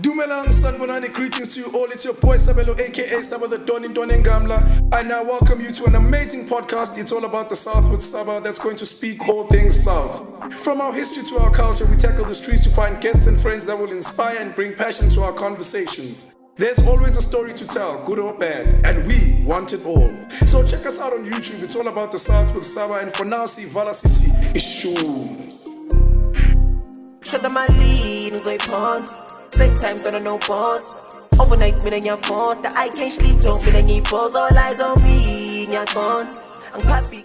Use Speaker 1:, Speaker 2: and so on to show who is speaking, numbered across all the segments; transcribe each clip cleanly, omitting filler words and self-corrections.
Speaker 1: Dumelang Sanbonani, greetings to you all. It's your boy Sabelo, aka Sabba the Don in Donengamla. I now welcome you to an amazing podcast. It's all about the South with Sabba that's going to speak all things South. From our history to our culture, we tackle the streets to find guests and friends that will inspire and bring passion to our conversations. There's always a story to tell, good or bad, and we want it all. So check us out on YouTube. It's all about the South with Sabba, and for now, see Vala City is sure.
Speaker 2: Shut the my lead, I pawns. Same time, don't know boss. Overnight, me and your phones. The I can't sleep, don't me and your pause. All eyes on me, in your phones. I'm happy.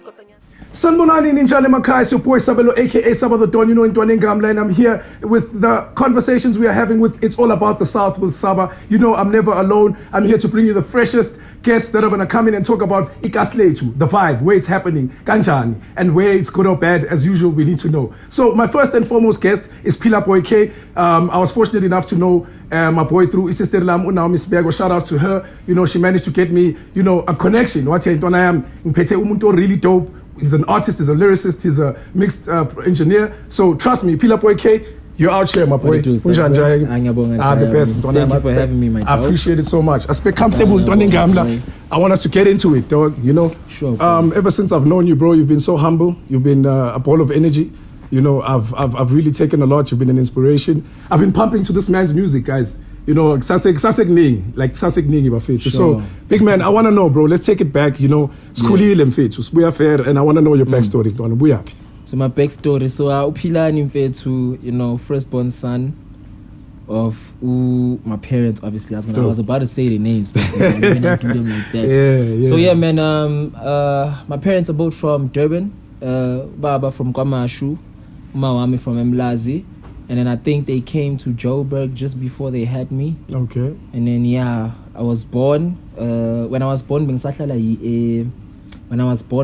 Speaker 1: Sanbonani Ninjale Makai, it's your boy Sabelo, aka Sabba the Don, in Donengamla, and I'm here with the conversations we are having with It's All About the South with Sabba. You know, I'm never alone. I'm here to bring you the freshest guests that are going to come in and talk about Ikasletu, the vibe, where it's happening, Kanjani, and where it's good or bad. As usual, we need to know. So my first and foremost guest is Pila Boy K. I was fortunate enough to know my boy through Sister Lam Naomi Sbergo. Shout out to her. You know, she managed to get me, you know, a connection. What I am really dope. He's an artist, he's a lyricist, he's a mixed engineer. So trust me, Pila Boy K, you're out here, my boy.
Speaker 3: The
Speaker 1: best.
Speaker 3: Thank you for having me, my dog.
Speaker 1: I appreciate it so much. I speak comfortable, I want us to get into it, dog. You know,
Speaker 3: sure.
Speaker 1: Ever since I've known you, bro, you've been so humble. You've been a ball of energy. You know, I've really taken a lot. You've been an inspiration. I've been pumping to this man's music, guys. You know, Sasek Ning, like Sasek Ning, sure. So, big man, I want to know, bro. Let's take it back. You know, Skuli Lemfetu, we are fair, and I want to know your backstory.
Speaker 3: So my backstory. So Upila Nimfetu, you know, firstborn son of my parents. Obviously, I was about to say the names, but I didn't do them like that.
Speaker 1: Yeah.
Speaker 3: So yeah, man. My parents are both from Durban. Baba from Kwamashu, Mawami from Mlazi. And then I think they came to Joburg just before they had me.
Speaker 1: Okay.
Speaker 3: And then I was born. When I was born,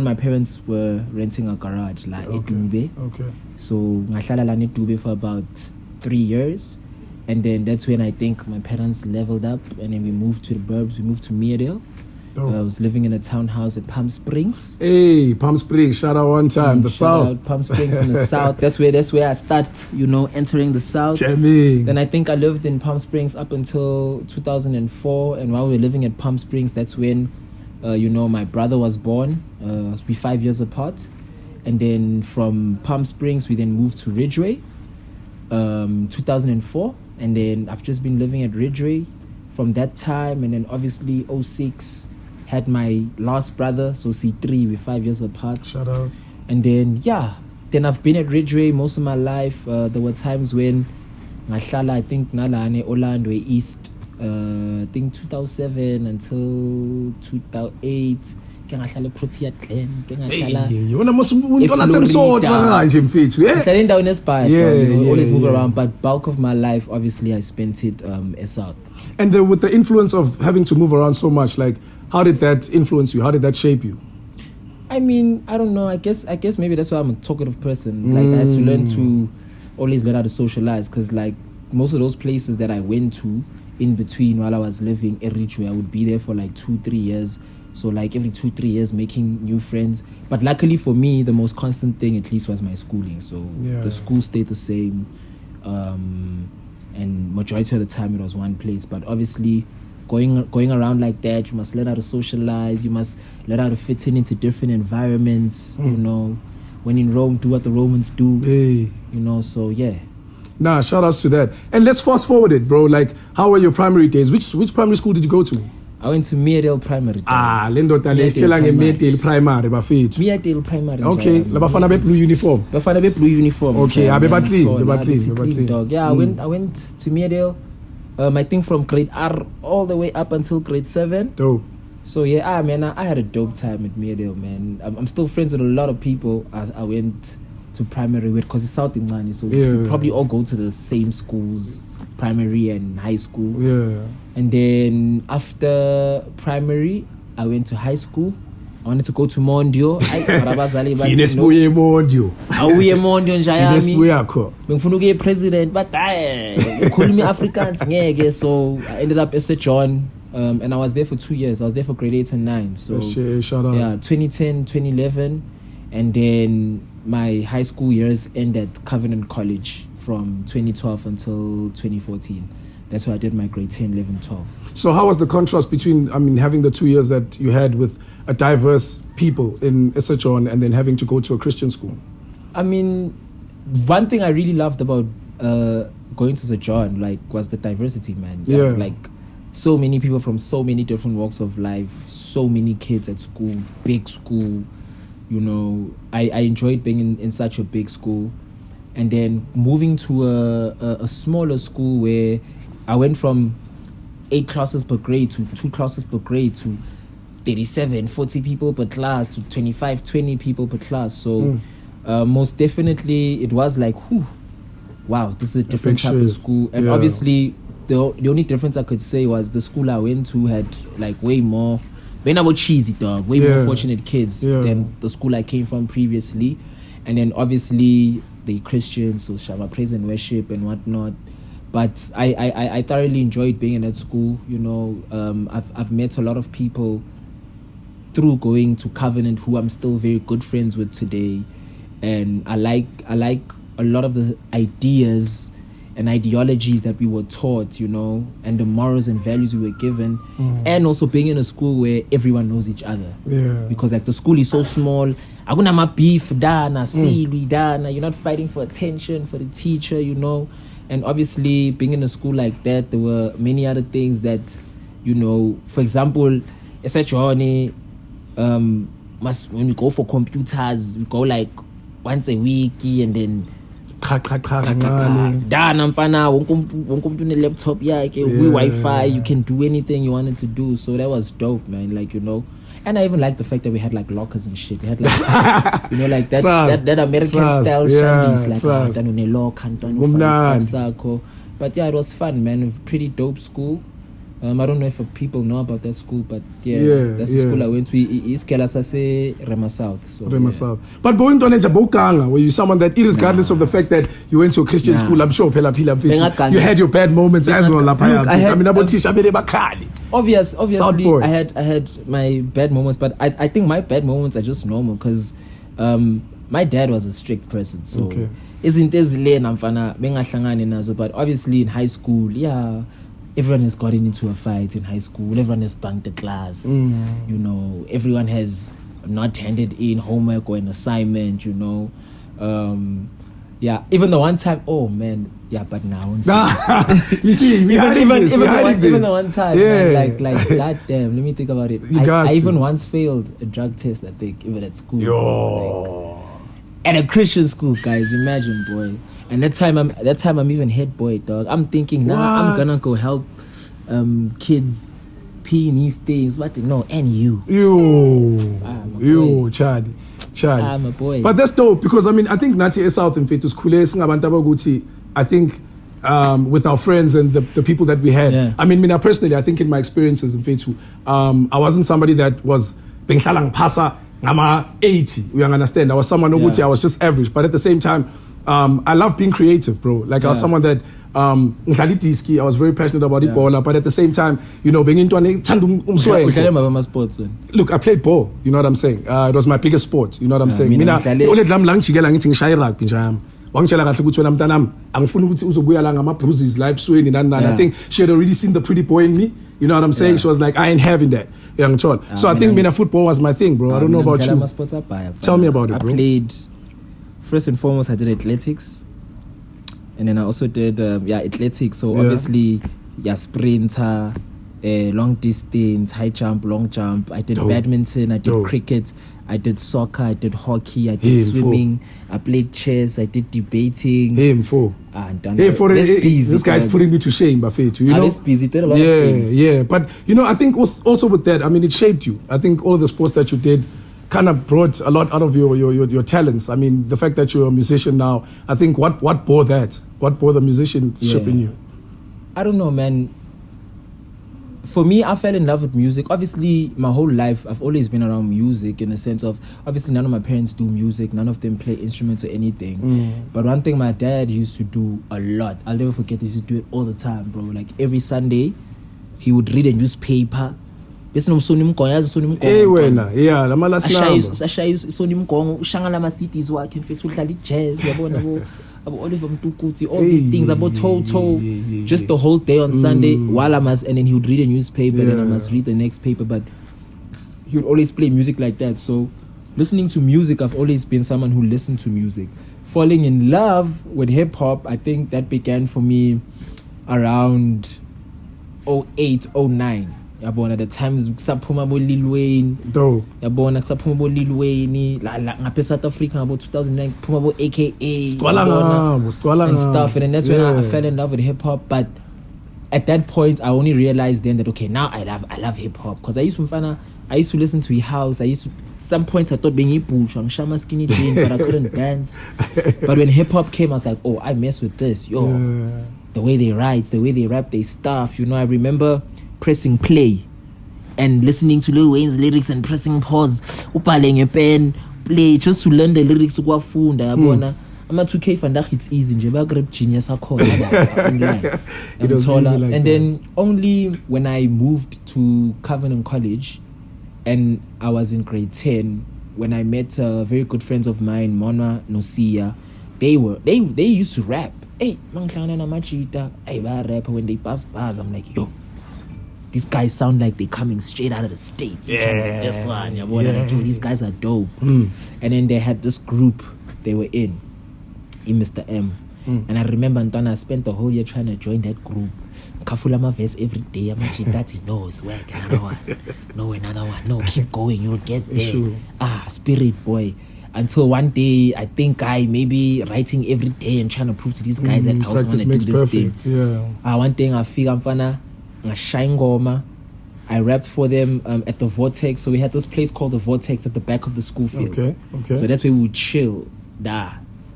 Speaker 3: my parents were renting a garage like Dube.
Speaker 1: Okay.
Speaker 3: So I in Dube for about 3 years, and then that's when I think my parents leveled up, and then we moved to the burbs. We moved to Meadale. I was living in a townhouse in Palm Springs.
Speaker 1: Hey, Palm Springs, shout out one time, the South.
Speaker 3: Out Palm Springs in the South. That's where I start, you know, entering the South.
Speaker 1: Jamming.
Speaker 3: Then I think I lived in Palm Springs up until 2004, and while we were living at Palm Springs, that's when, you know, my brother was born. We 5 years apart, and then from Palm Springs we then moved to Ridgeway, 2004, and then I've just been living at Ridgeway from that time, and then obviously 06. Had my last brother, so C3, we're 5 years apart.
Speaker 1: Shout out.
Speaker 3: And then, then I've been at Ridgeway most of my life. There were times when I think Nalane, Orlando, East, I think 2007 until 2008. Always move around, but bulk of my life, obviously, I spent it South.
Speaker 1: And with the influence of having to move around so much, like, how did that influence you? How did that shape you?
Speaker 3: I mean, I don't know. I guess maybe that's why I'm a talkative person. Like, I had to learn to always learn how to socialize, because like most of those places that I went to in between while I was living in Ridgeway, I would be there for like 2-3 years. So like every 2-3 years making new friends. But luckily for me, the most constant thing at least was my schooling. So the school stayed the same. And majority of the time it was one place. But obviously going around like that, you must learn how to socialize. You must learn how to fit into different environments. You know, when in Rome, do what the Romans do.
Speaker 1: Hey.
Speaker 3: You know, so yeah.
Speaker 1: Nah, shout outs to that. And let's fast forward it, bro. Like, how were your primary days? Which primary school did you go to?
Speaker 3: I went to Meadale Primary.
Speaker 1: Meadale Primary, bafethu.
Speaker 3: Meadale Primary.
Speaker 1: Okay, labafana be blue uniform.
Speaker 3: Bafana be blue uniform.
Speaker 1: Okay, clean.
Speaker 3: Dog. Yeah, I went to Meadale. I think from grade R all the way up until grade 7.
Speaker 1: Dope.
Speaker 3: So yeah, man, I had a dope time at Meadale, man. I'm still friends with a lot of people I went to primary with, because it's South Ingani, so we probably all go to the same schools, primary and high school.
Speaker 1: Yeah.
Speaker 3: And then after primary, I went to high school. I wanted to go to Mondio.
Speaker 1: Sinesbuye Mondio.
Speaker 3: Awuye Mondio njayami.
Speaker 1: Sinesbuye yakho.
Speaker 3: Bengifuna ukuye president, but ukhuluma Afrikaans ngeke. So I ended up as a John. And I was there for 2 years. I was there for grade 8 and 9. So
Speaker 1: shout out.
Speaker 3: Yeah, 2010, 2011. And then my high school years ended at Covenant College from 2012 until 2014. that's where I did my grade 10, 11, 12.
Speaker 1: So how was the contrast between, I mean, having the 2 years that you had with a diverse people in Issachon and then having to go to a Christian school?
Speaker 3: I mean, one thing I really loved about going to St. John, like, was the diversity, man.
Speaker 1: Yeah.
Speaker 3: Like, so many people from so many different walks of life, so many kids at school, big school. You know, I enjoyed being in such a big school. And then moving to a smaller school where I went from 8 classes per grade to 2 classes per grade to 37, 40 people per class to 25, 20 people per class. So most definitely it was like, whew, wow, this is a different type of school. And obviously the only difference I could say was the school I went to had like way more cheesy dog, way more fortunate kids than the school I came from previously. And then obviously the Christians, so Shabbat praise and worship and whatnot. But I thoroughly enjoyed being in that school. You know, I've met a lot of people through going to Covenant who I'm still very good friends with today. And I like a lot of the ideas and ideologies that we were taught, you know, and the morals and values we were given, and also being in a school where everyone knows each other. Yeah. Because like the school is so small, akuna beef, dana, silly, dana. You're not fighting for attention for the teacher, you know. And obviously, being in a school like that, there were many other things that, you know, for example, essentially, when we go for computers, we go like once a week, and then dana mfana wonke umuntu une laptop yakhe, Wi-Fi, you can do anything you wanted to do. So that was dope, man. Like, you know. And I even liked the fact that we had like lockers and shit. We had like, you know, like that American style shandies, like done lock, but yeah, it was fun, man. Pretty dope school. I don't know if people know about that school, but that's the school I went to. It's Rema South. So,
Speaker 1: Rema South. But going to Bokanga, were you someone that, regardless of the fact that you went to a Christian school, I'm sure you had your bad moments as well.
Speaker 3: Obviously, I had my bad moments, but I think my bad moments are just normal because my dad was a strict person. So isn't this but obviously in high school, everyone has gotten into a fight in high school. Everyone has bunked the class. You know, everyone has not handed in homework or an assignment, you know. Even the one time, oh man, but now
Speaker 1: you see,
Speaker 3: even the one time, man, like goddamn, let me think about it. I even once failed a drug test, I think, even at school. At a Christian school, guys, imagine, boy. And that time I'm even head boy, dog. I'm thinking, I'm gonna go help kids pee in these things. What? No, and you,
Speaker 1: Charlie.
Speaker 3: I'm a boy.
Speaker 1: But that's dope because I think Nathi is out in Fetus Kule. I think with our friends and the people that we had. Yeah. I mean, Mina personally, I think in my experiences in Fetu, I wasn't somebody that was Bengtalang Pasa. I'm 80. We understand. I was someone who I was just average, but at the same time, I love being creative, bro. Like I was someone that I was very passionate about it, but at the same time, you know, being into
Speaker 3: sports.
Speaker 1: Look, I played ball. You know what I'm saying? It was my biggest sport. You know what I'm saying? I think she had already seen the pretty boy in me. You know what I'm saying? She was like, I ain't having that, young child. So I think football was my thing, bro. I don't know about you. Tell me about it, bro.
Speaker 3: I played, first and foremost, I did athletics. And then I also did athletics. So obviously, sprinter, long distance, high jump, long jump. I did badminton, I did cricket, I did soccer, I did hockey, I did swimming, I played chess, I did debating.
Speaker 1: This guy's putting me to shame, Buffet. You know,
Speaker 3: we did a lot of things.
Speaker 1: Yeah. But you know, I think also with that, it shaped you. I think all the sports that you did kind of brought a lot out of your talents. I mean, the fact that you're a musician now, I think what bore that? What bore the musicianship in you?
Speaker 3: I don't know, man. For me, I fell in love with music. Obviously, my whole life, I've always been around music in the sense of, obviously, none of my parents do music. None of them play instruments or anything. But one thing my dad used to do a lot, I'll never forget, he used to do it all the time, bro. Like every Sunday, he would read a newspaper. about Oliver Mtukudzi, all these things about Toto, just the whole day on Sunday while and then he would read a newspaper, and I must read the next paper, but he would always play music like that. So listening to music, I've always been someone who listened to music. Falling in love with hip hop, I think that began for me around 08, 09. Yabona, the times kusaphuma bo Lil Wayne, yabona kusaphuma bo Lil Wayne ngapha South Africa about 2009 kuphuma bo AKA
Speaker 1: Squala
Speaker 3: and stuff, and then that's when I fell in love with hip hop. But at that point I only realized then that okay, now I love hip hop, because I used to listen to house. Some points I thought being I'm Shama skinny jean, but I couldn't dance. But when hip hop came, I was like, oh, I mess with this, the way they write, the way they rap, their stuff. I remember pressing play and listening to Lil Wayne's lyrics and pressing pause, upaleng a pen, play just to learn the lyrics. Yabona, I'm a 2K fandak, it's easy. Nje grab genius online. And then only when I moved to Covenant College, and I was in grade 10, when I met very good friends of mine, Mona, Nosia, they used to rap. Hey, manglana na machita, hey, ba rap. When they pass bars, I'm like, yo, these guys sound like they're coming straight out of the States. This one, like, yo, these guys are dope. And then they had this group they were in Mr. M. And I remember Antona, I spent the whole year trying to join that group. Kafula my verse every day. I'm like, that knows where another one. No, another one. No, keep going. You'll get there. Sure. Spirit boy. Until one day, I think I maybe writing every day and trying to prove to these guys that I also want to do this
Speaker 1: perfect.
Speaker 3: thing. One thing I feel I'm fana shine goma. I rapped for them at the Vortex. So we had this place called the Vortex at the back of the school field.
Speaker 1: Okay.
Speaker 3: So that's where we would chill.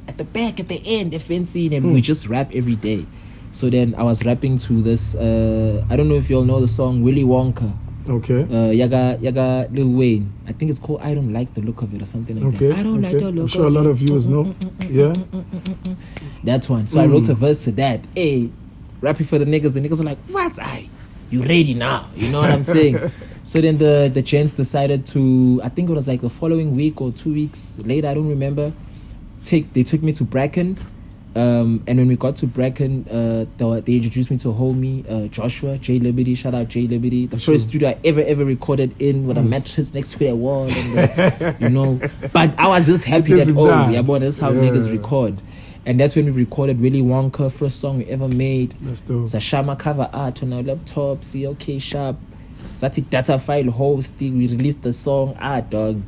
Speaker 3: At the back, at the end, the fencing, and we just rap every day. So then I was rapping to this, I don't know if you all know the song Willy Wonka.
Speaker 1: Okay.
Speaker 3: Yaga Lil Wayne. I think it's called I Don't Like the Look of It or something like that. I don't like the look
Speaker 1: I'm sure a lot of viewers know. Yeah.
Speaker 3: That one. So I wrote a verse to that. Hey, rapping for the niggas. The niggas are like, what? You ready now? You know what I'm saying? So then the gents decided to, I think it was like the following week or 2 weeks later, I don't remember. They took me to Bracken. And when we got to Bracken, they introduced me to a homie, Joshua, J Liberty. Shout out J Liberty. The first studio I ever recorded in, with a mattress next to their wall, and But I was just happy that that's how niggas record. And that's when we recorded Willy Wonka, first song we ever made.
Speaker 1: That's dope.
Speaker 3: Sashama cover art on our laptop, OK Sharp, static data file hosting. We released the song, dog.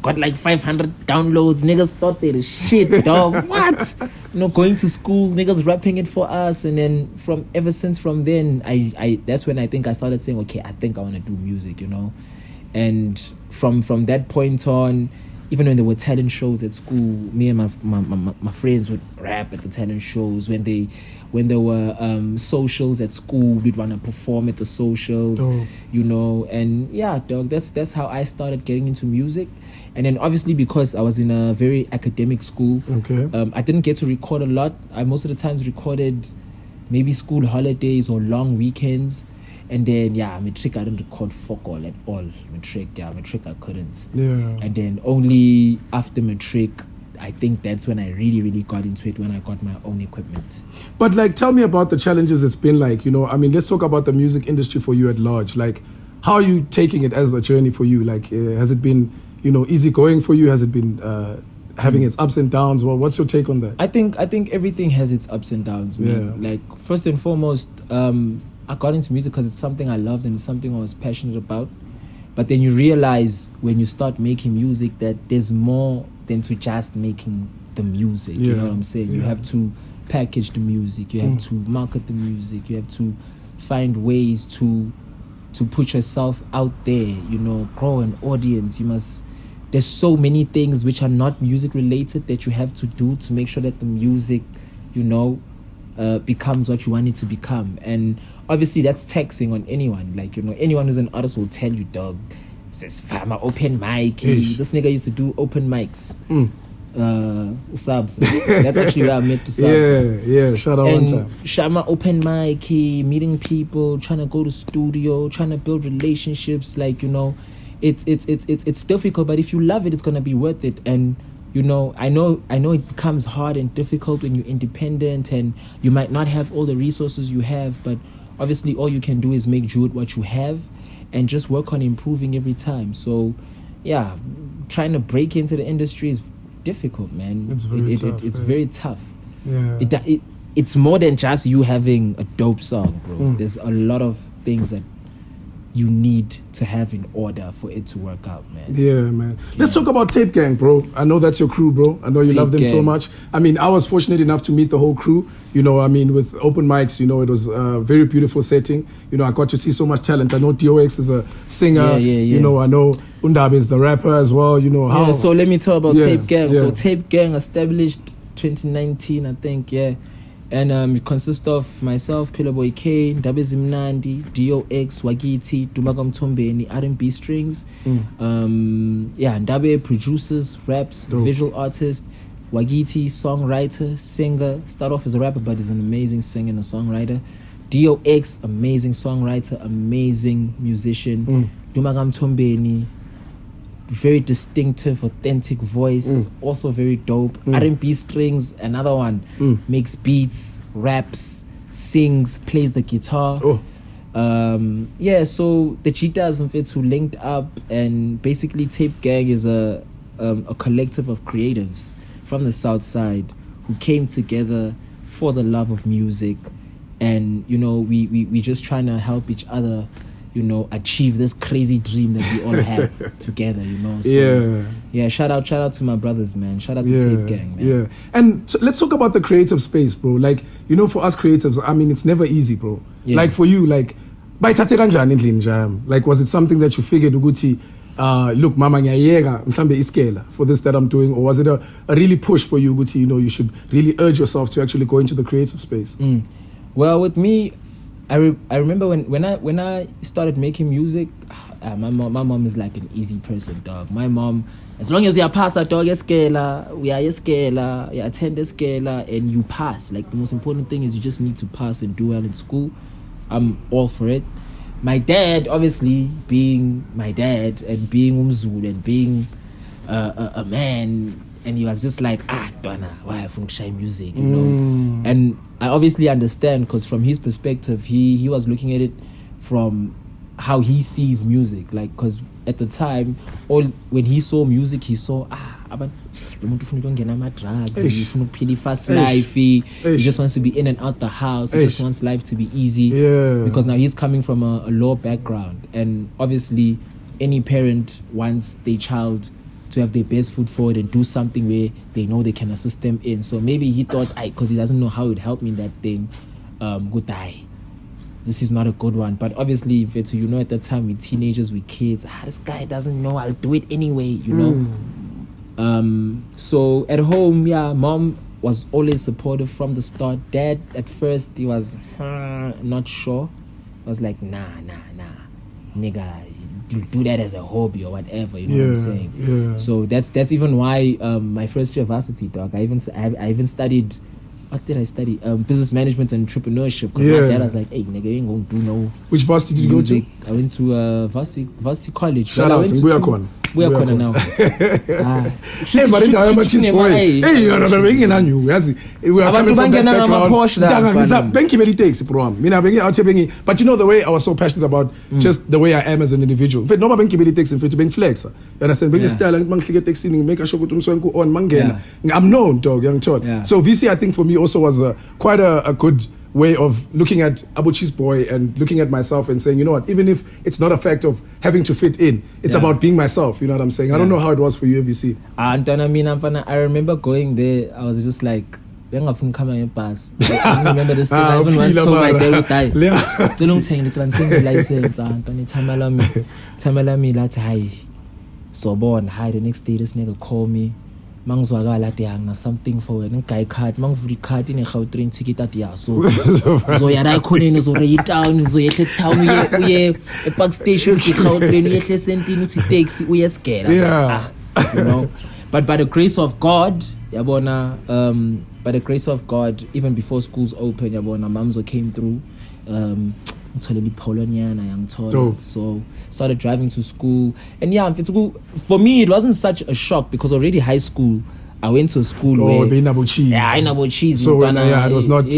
Speaker 3: Got like 500 downloads. Niggas thought they the shit, dog. What? Going to school, niggas rapping it for us. And then ever since from then, I that's when I think I started saying, okay, I think I want to do music, And from that point on, even when there were talent shows at school, me and my friends would rap at the talent shows. When there were socials at school, we'd want to perform at the socials, And yeah, dog, that's how I started getting into music. And then obviously because I was in a very academic school, I didn't get to record a lot. I most of the times recorded maybe school holidays or long weekends. And then, matric, I didn't record fuck all at all. Matric, I couldn't.
Speaker 1: Yeah.
Speaker 3: And then only after matric, I think that's when I really, really got into it, when I got my own equipment.
Speaker 1: But like, tell me about the challenges it's been like, let's talk about the music industry for you at large. Like, how are you taking it as a journey for you? Like, has it been, easy going for you? Has it been having its ups and downs? Well, what's your take on that?
Speaker 3: I think everything has its ups and downs, man. Yeah. Like, first and foremost, I got into music because it's something I loved and it's something I was passionate about. But then you realize when you start making music that there's more than to just making the music. You know what I'm saying? Yeah. You have to package the music. You have to market the music. You have to find ways to put yourself out there, grow an audience. There's so many things which are not music related that you have to do to make sure that the music, becomes what you want it to become. And obviously that's taxing on anyone. Like, anyone who's an artist will tell you, dog, says, Farmer, open mic. This nigga used to do open mics. Sabba. That's actually where I met to Sabba.
Speaker 1: Yeah, shout out one time.
Speaker 3: Shama open mic, meeting people, trying to go to studio, trying to build relationships. Like, it's difficult, but if you love it, it's gonna be worth it. And I know it becomes hard and difficult when you're independent and you might not have all the resources you have, but obviously all you can do is make do with what you have and just work on improving every time. So yeah, trying to break into the industry is difficult, man.
Speaker 1: It's very tough.
Speaker 3: It's very tough.
Speaker 1: Yeah.
Speaker 3: It's more than just you having a dope song, bro. There's a lot of things that you need to have in order for it to work out, man.
Speaker 1: Yeah, man. Let's talk about Tape Gang, bro. I know that's your crew, bro. I know you
Speaker 3: Tape
Speaker 1: love them so
Speaker 3: Gang.
Speaker 1: much. I mean, I was fortunate enough to meet the whole crew. With open mics, it was a very beautiful setting. I got to see so much talent. I know DOX is a singer.
Speaker 3: Yeah.
Speaker 1: I know Undabe is the rapper as well. How.
Speaker 3: Yeah, so let me talk about Tape Gang.
Speaker 1: Yeah.
Speaker 3: So Tape Gang established 2019, I think, yeah. And it consists of myself, Pillar Boy K, Ndabe Zimnandi, DOX, Wagiti, Dumagam Tombeni, R&B strings. Ndabe produces, raps,
Speaker 1: Dope.
Speaker 3: visual artist. Wagiti, songwriter, singer. Start off as a rapper, but is an amazing singer and a songwriter. DOX, amazing songwriter, amazing musician. Dumagam Tombeni, very distinctive, authentic voice, also very dope. R&B strings, another one, makes beats, raps, sings, plays the guitar. So the Cheetahs and Fits who linked up, and basically Tape Gang is a collective of creatives from the South Side who came together for the love of music, and we just trying to help each other achieve this crazy dream that we all have together, So, shout out to my brothers, man. Shout out to Tape Gang, man.
Speaker 1: Yeah. And so let's talk about the creative space, bro. Like, for us creatives, I mean, it's never easy, bro.
Speaker 3: Yeah.
Speaker 1: Like, for you, like, was it something that you figured, Uguti, look, mama ngiyayeka mhlambe iskela for this that I'm doing, or was it a really push for you, Uguti, you should really urge yourself to actually go into the creative space?
Speaker 3: Well, with me, I remember when I started making music, my mom is like an easy person, dog. My mom, as long as you pass a dog escala, we are escala, you attend escala, and you pass. Like, the most important thing is you just need to pass and do well in school. I'm all for it. My dad, obviously, being my dad and being Umzulu and being a man, and he was just like, Donna, why I function music, And I obviously understand, because from his perspective, he was looking at it from how he sees music. Like, because at the time, when he saw music, he saw, abantu ufuna ukungena ama-drugs, he ufuna ukuphila fast life, he just wants to be in and out the house, he just wants life to be easy. Because now he's coming from a low background, and obviously any parent wants their child to have their best foot forward and do something where they know they can assist them in. So maybe he thought, because he doesn't know how it would help me in that thing, good die. This is not a good one. But obviously, Vetu, at that time, we teenagers, we kids, this guy doesn't know, I'll do it anyway, So at home, mom was always supportive from the start. Dad, at first, he was not sure. I was like, nah, nigga, do that as a hobby or whatever, what I'm saying?
Speaker 1: Yeah.
Speaker 3: So that's even why my first year varsity, dog, I even studied, what did I study? Business management and entrepreneurship, because my dad was like, hey, nigga, you ain't gonna do no.
Speaker 1: Which varsity did you go to?
Speaker 3: I went to varsity college.
Speaker 1: Shout out to Buyakon.
Speaker 3: We are corner now.
Speaker 1: Hey, but I'm a cheese boy. Hey, you're not making a new. We are coming from that background. Benki very takes the program. But the way I was so passionate about just the way I am as an individual. In fact, nobody Benki very takes in fact being flex. You understand? Being style and monkey texting, make a show to on mangena. I'm known, dog, young child. So VC, I think for me also was quite a good way of looking at Abuchi's boy and looking at myself and saying, you know what, even if it's not a fact of having to fit in, it's about being myself, you know what I'm saying? I don't know how it was for you, VC.
Speaker 3: I remember going there, I was just like, I remember this thing. I even once told my dad, don't take the transcendent license, Anthony Tamalami that high. So born high, the next day this nigga called me. Mangzwakala na something for it. Guy card, mangvuri card in a train ticket at ya. So ya khoneni uzoreyi town, uzoyehle town uye a park station ki train uyehle sentini uthi taxi uye scared. But by the grace of God, yabona, by the grace of God, even before schools open, yabona, Mamzo came through. So started driving to school, and for me it wasn't such a shock, because already high school I went to a school
Speaker 1: Oh,
Speaker 3: where
Speaker 1: Benabo cheese.
Speaker 3: yeah, I know cheese.
Speaker 1: So yeah, it was not like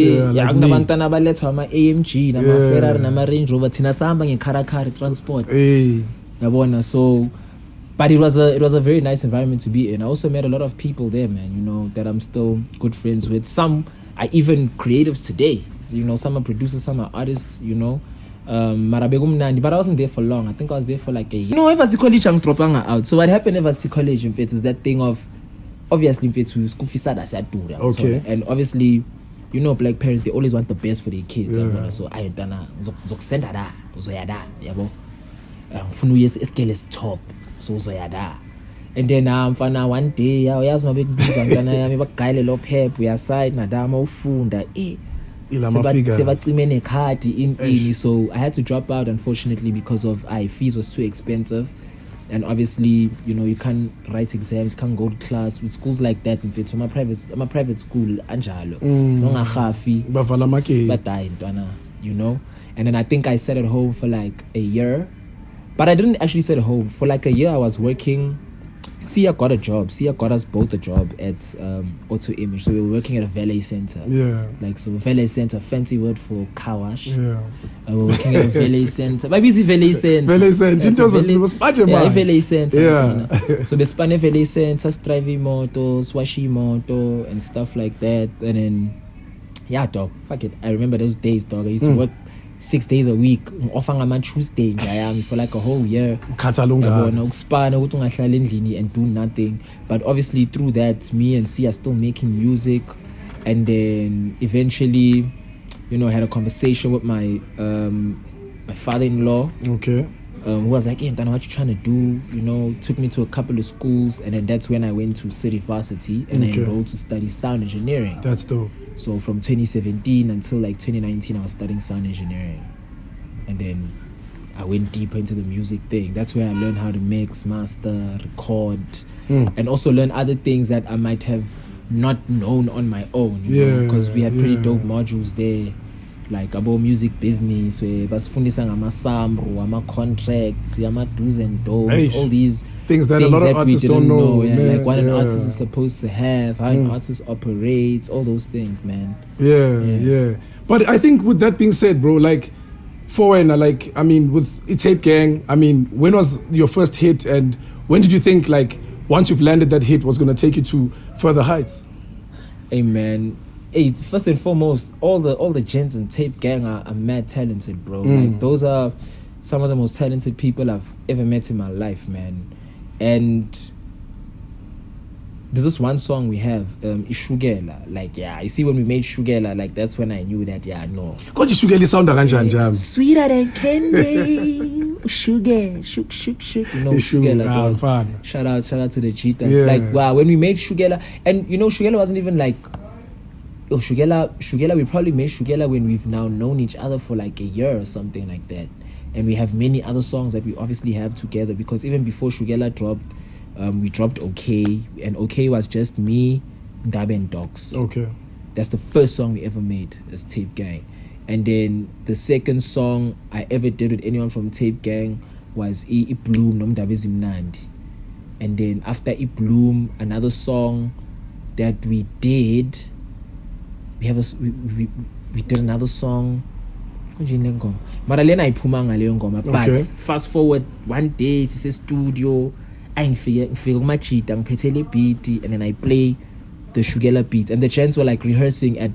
Speaker 1: me.
Speaker 3: Abantwana balethwa ama AMG, nama Ferrari, nama Range Rover. Thina sahamba ngeKarakari transport.
Speaker 1: Hey.
Speaker 3: Yabona, so but it was a very nice environment to be in. I also met a lot of people there, man, you know, that I'm still good friends with. Some are even creatives today. So, you know, some are producers, some are artists, you know. But I wasn't there for long. I think I was there for like a year. You know, ever see college ang tropanga out. So what happened ever see college in fact is that thing of obviously in fact school fees are
Speaker 1: okay.
Speaker 3: And obviously, you know, black parents, they always want the best for their kids.
Speaker 1: Yeah.
Speaker 3: So I dana zokusenda da uzoyada yabo. Mfuna yes scale is top. So uzoyada. And then mfana one day uyazi mabekubiza mntana yami bagayile lo phep uyaside madama ufunda sebacimene khadi in so I had to drop out unfortunately because of fees was too expensive. And obviously, you know, you can't write exams, can't go to class with schools like that. In fact, I'm a private school, anjalo.
Speaker 1: Bavala make.
Speaker 3: But you know. And then I think I sat at home for like a year, but I didn't actually sit at home for like a year. I was working. Sia got a job. Sia got us both a job at Auto Image. So we were working at a valet center.
Speaker 1: Yeah.
Speaker 3: Like, so valet center, fancy word for car wash.
Speaker 1: Yeah.
Speaker 3: We were working at a valet center. Maybe it's a valet center.
Speaker 1: Valet center.
Speaker 3: Yeah,
Speaker 1: Yeah,
Speaker 3: a valet center.
Speaker 1: Yeah.
Speaker 3: So we spun a valet center, driving moto, swashi moto, and stuff like that. And then, yeah, dog. Fuck it. I remember those days, dog. I used to work 6 days a week offer on Tuesday for like a whole year and do nothing. But obviously through that, me and C are still making music. And then eventually, you know, I had a conversation with my my father-in-law,
Speaker 1: okay,
Speaker 3: who was like, hey, Ntana, what you trying to do? You know, took me to a couple of schools. And then that's when I went to City Varsity and I enrolled to study sound engineering.
Speaker 1: That's dope.
Speaker 3: So from 2017 until like 2019, I was studying sound engineering. And then I went deeper into the music thing. That's where I learned how to mix, master, record, and also learn other things that I might have not known on my own. You know, because we had pretty dope modules there, like about music business, where basifundisa ngamasambu, ama-contracts, ama-do's and don'ts, all these
Speaker 1: things that a lot of artists don't know.
Speaker 3: Like what an artist is supposed to have, how an artist operates, all those things, man.
Speaker 1: Yeah. But I think with that being said, bro, like for like, I mean, with Tape Gang, I mean, when was your first hit, and when did you think like once you've landed that hit was gonna take you to further heights?
Speaker 3: Hey man, first and foremost, all the gents in Tape Gang are mad talented, bro. Like those are some of the most talented people I've ever met in my life, man. And there's this one song we have, Ishugela. Like, yeah, you see when we made Shugela, like that's when I knew that, yeah, no.
Speaker 1: Because Ishugela sound like
Speaker 3: sweeter than candy. Sugar, shook. You know, Shugela.
Speaker 1: Fun.
Speaker 3: Shout out to the cheetahs. Like, wow, when we made Shugela, and you know, Shugela wasn't even like, Shugela, we probably made Shugela when we've now known each other for like a year or something like that. And we have many other songs that we obviously have together, because even before Shugela dropped, we dropped Okay, and Okay was just me, Ndabe and Docs.
Speaker 1: Okay.
Speaker 3: That's the first song we ever made as Tape Gang. And then the second song I ever did with anyone from Tape Gang was I Bloom Nomdabe Zimnandi. And then after I Bloom, another song that we did, we did another song. But fast forward one day, it's a studio, I feel my cheat and beat, and then I play the Shugela beats, and the chants were like rehearsing at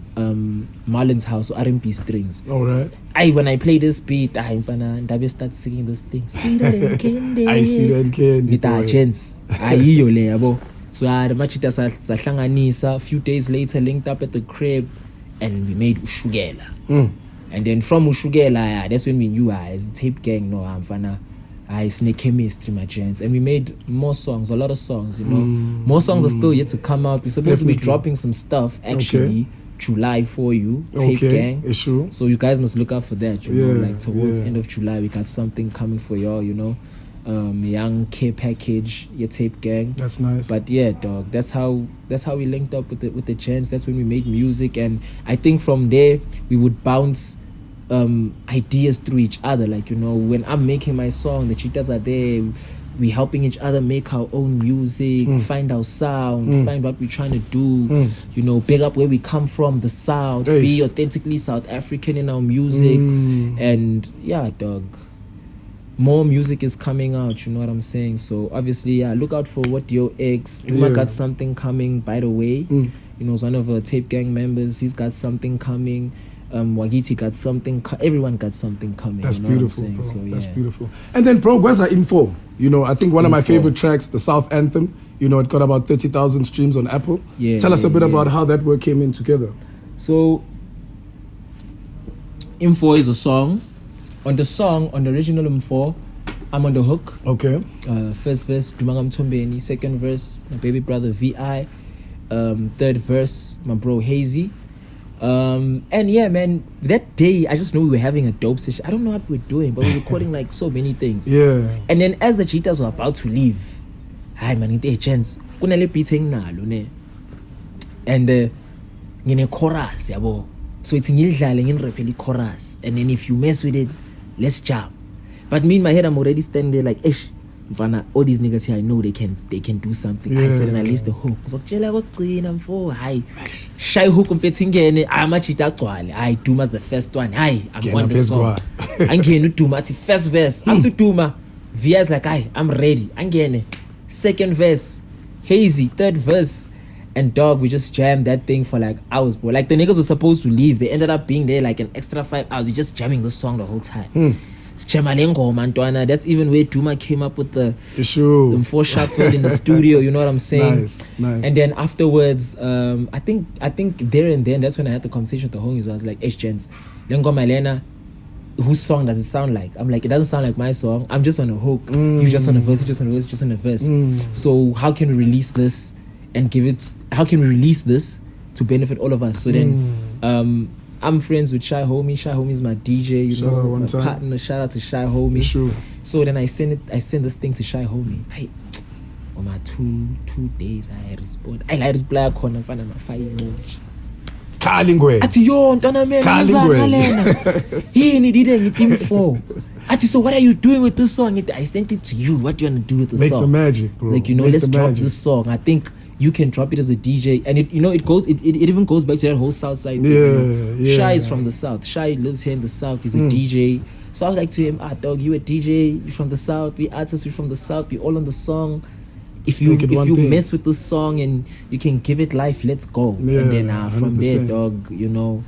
Speaker 3: Marlon's house, R&B strings.
Speaker 1: All right.
Speaker 3: When I play this beat, I start singing this thing. Sweeter than candy.
Speaker 1: I sweeter than candy.
Speaker 3: With our chants. So the machita sahlanganisa. A few days later, linked up at the crib, and we made Ushugela. And then from Ushugela, that's when we knew as Tape Gang, no, I snake chemistry, my gents. And we made more songs, a lot of songs, you know. More songs are still yet to come out. We're supposed to be dropping some stuff, actually, July for you, Tape Gang.
Speaker 1: It's true.
Speaker 3: So you guys must look out for that, you know. Like towards end of July, we got something coming for y'all, you know. Young care package, your Tape Gang.
Speaker 1: That's nice.
Speaker 3: But yeah, dog, that's how we linked up with the gents. That's when we made music, and I think from there we would bounce ideas through each other. Like, you know, when I'm making my song, the cheetahs are there, we helping each other make our own music, find our sound, find what we're trying to do, you know, big up where we come from, the South, be authentically South African in our music. And yeah, dog, more music is coming out, you know what I'm saying? So obviously, yeah, look out for what your ex Duma got something coming, by the way. You know, he's one of our Tape Gang members. He's got something coming. Wagiti got something. Everyone got something coming.
Speaker 1: That's
Speaker 3: you know
Speaker 1: beautiful,
Speaker 3: what I'm saying?
Speaker 1: bro.
Speaker 3: So, yeah.
Speaker 1: That's beautiful. And then, bro, where's the info? You know, I think one of my favorite tracks, the South Anthem. You know, it got about 30,000 streams on Apple.
Speaker 3: Yeah.
Speaker 1: Tell us a bit about how that work came in together.
Speaker 3: So, Info is a song. On the original Info, I'm on the hook.
Speaker 1: Okay.
Speaker 3: First verse, Dumangam Tumbeni. Second verse, my baby brother VI. Third verse, my bro Hazy. And yeah, man, that day I just knew we were having a dope session. I don't know what we were doing, but we were recording like so many things.
Speaker 1: Yeah.
Speaker 3: And then as the cheetahs were about to leave, hi man, it's a chance. Kunale beating nalo ne. And ngine chorus yabo. So it's ngidlale nginrepeli chorus. And then if you mess with it, let's jam. But me in my head, I'm already standing there like, ish. All these niggas here, I know they can do something.
Speaker 1: Yeah.
Speaker 3: So then I list the hook. So I'm for hi. Shy hook umfethingene. I'm a cheetah twale. I Duma's the first one. Hi, I'm on the song. Angene Duma first verse. I'm to Duma. Via's like, hi, I'm ready. Angene. Second verse. Hazy. Third verse. And dog, we just jammed that thing for like hours, bro. Like the niggas were supposed to leave. They ended up being there like an extra 5 hours. We just jamming the song the whole time. That's even where Duma came up with the four shuffle in the studio, you know what I'm saying?
Speaker 1: Nice.
Speaker 3: And then afterwards, I think there and then that's when I had the conversation with the homies. I was like, gents, Lengo Malena, whose song does it sound like? I'm like, it doesn't sound like my song. I'm just on a hook. You just on a verse, you just on a verse, just on a verse. So how can we release this and how can we release this to benefit all of us? So then I'm friends with Shy Homie. Shy Homie is my DJ, you know, my partner. Shout out to Shy Homie.
Speaker 1: Sure.
Speaker 3: So then I send this thing to Shy Homie. Hey, on my two days I respond. I like reply corner find my 5 emoji.
Speaker 1: Kalingwe.
Speaker 3: Ati yo ntana man. Kalingwe. He didn't give me 4. Ati, so what are you doing with this song? I sent it to you. What do you want to do with the song?
Speaker 1: Make the magic, bro.
Speaker 3: Like, you know, let's drop this song. I think you can drop it as a DJ, and it even goes back to that whole South side thing.
Speaker 1: Yeah.
Speaker 3: Shy is from the South. Shy lives here in the South. He's a DJ. So I was like to him, dog, you a DJ, you from the South, we artists, we from the South, we all on the song. If you mess with the song and you can give it life, let's go.
Speaker 1: Yeah,
Speaker 3: and then from
Speaker 1: 100%.
Speaker 3: there, dog, you know,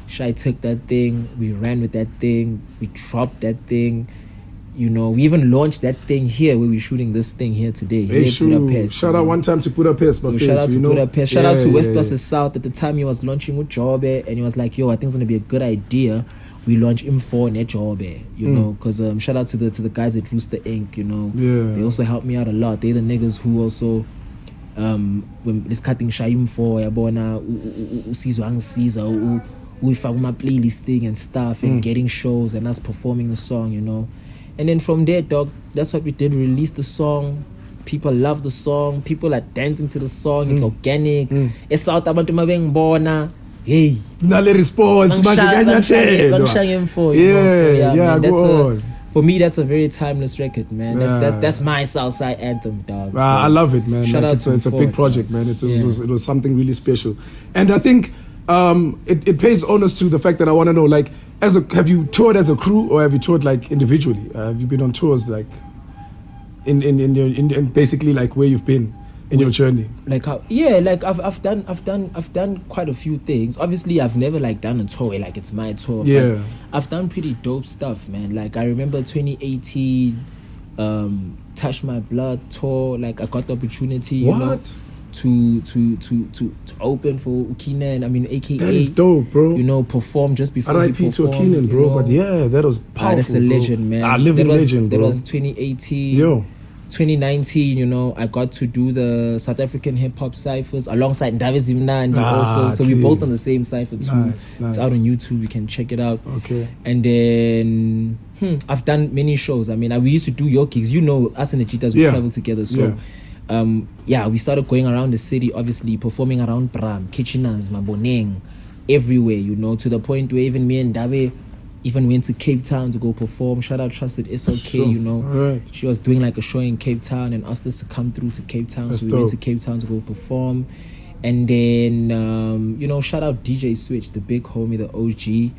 Speaker 3: Shy took that thing, we ran with that thing, we dropped that thing. You know, we even launched that thing here where we're shooting this thing here today.
Speaker 1: Hey,
Speaker 3: here Budapest,
Speaker 1: shout out one time to Budapest.
Speaker 3: So shout out to Budapest. Shout out to West versus South. At the time, he was launching with Jobe, and he was like, "Yo, I think it's gonna be a good idea. We launch Info and Jobe, you know, because shout out to the guys at Rooster Inc. You know, they also helped me out a lot. They're the niggas who also when this cutting Shy Info, yabona usizwa angisiza ufaka my playlist thing and stuff and getting shows and us performing the song, you know. And then from there, dog, that's what we did. We released the song. People love the song. People are dancing to the song. It's organic. It's out abantu mabengibona. Hey.
Speaker 1: Nale response.
Speaker 3: For me, that's a very timeless record, man. That's my Southside anthem, dog. So
Speaker 1: I love it, man.
Speaker 3: Shout out
Speaker 1: it's a big project, man. It was something really special. And I think it pays honors to the fact that I want to know, like, have you toured as a crew or have you toured like individually? Have you been on tours like in basically like where you've been in your journey?
Speaker 3: Like how? Yeah, like I've done quite a few things. Obviously, I've never like done a tour where, like it's my tour.
Speaker 1: Yeah,
Speaker 3: but I've done pretty dope stuff, man. Like I remember 2018, Touch My Blood tour. Like I got the opportunity, you know, to open for Ukinen. I mean, AKA.
Speaker 1: That is dope, bro.
Speaker 3: You know, perform just before
Speaker 1: R.I.P. to Ukinen, bro. You know? But yeah, that was powerful.
Speaker 3: That's a legend, man.
Speaker 1: Living legend, bro.
Speaker 3: That was 2018.
Speaker 1: Yo.
Speaker 3: 2019, you know, I got to do the South African hip hop ciphers alongside David Zimna also. So we both on the same cipher too.
Speaker 1: Nice.
Speaker 3: It's out on YouTube. You can check it out.
Speaker 1: Okay.
Speaker 3: And then I've done many shows. I mean, we used to do your gigs. You know, us and the Cheetahs, we travel together. So we started going around the city, obviously performing around Bram, Kitcheners, Maboneng, everywhere. You know, to the point where even me and David, even went to Cape Town to go perform. Shout out Trusted SLK,
Speaker 1: Sure.
Speaker 3: you know.
Speaker 1: Right.
Speaker 3: She was doing like a show in Cape Town and asked us to come through to Cape Town.
Speaker 1: That's
Speaker 3: So we went to
Speaker 1: dope.
Speaker 3: Cape Town to go perform. And then, you know, shout out DJ Switch, the big homie, the OG.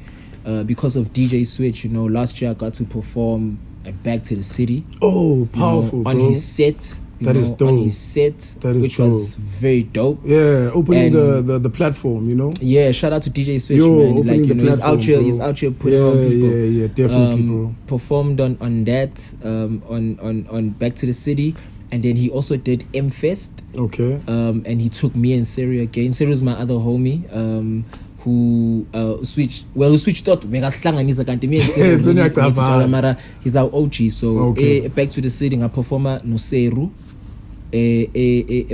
Speaker 3: Because of DJ Switch, you know, last year I got to perform at Back to the City.
Speaker 1: Oh,
Speaker 3: You know,
Speaker 1: powerful,
Speaker 3: on
Speaker 1: bro.
Speaker 3: his set.
Speaker 1: That is dope.
Speaker 3: On his set,
Speaker 1: That is
Speaker 3: which was very dope.
Speaker 1: Yeah, opening
Speaker 3: And-
Speaker 1: the platform, you know.
Speaker 3: Yeah, shout out to DJ Switch,
Speaker 1: Yo,
Speaker 3: man. Like,
Speaker 1: opening
Speaker 3: you
Speaker 1: the
Speaker 3: know, he's
Speaker 1: platform,
Speaker 3: out here,
Speaker 1: bro.
Speaker 3: he's out here putting on people.
Speaker 1: Yeah, definitely, bro.
Speaker 3: Performed on that, on Back to the City, and then he also did M Fest.
Speaker 1: Okay.
Speaker 3: And he took me and Siri again. Siri was my other homie. Who switched out megasihlanganyisa kanti me and Siri
Speaker 1: It's only
Speaker 3: we meet each other,
Speaker 1: October.
Speaker 3: mara he's our OG. So
Speaker 1: Okay.
Speaker 3: Back to the City ngaperforma no Seru.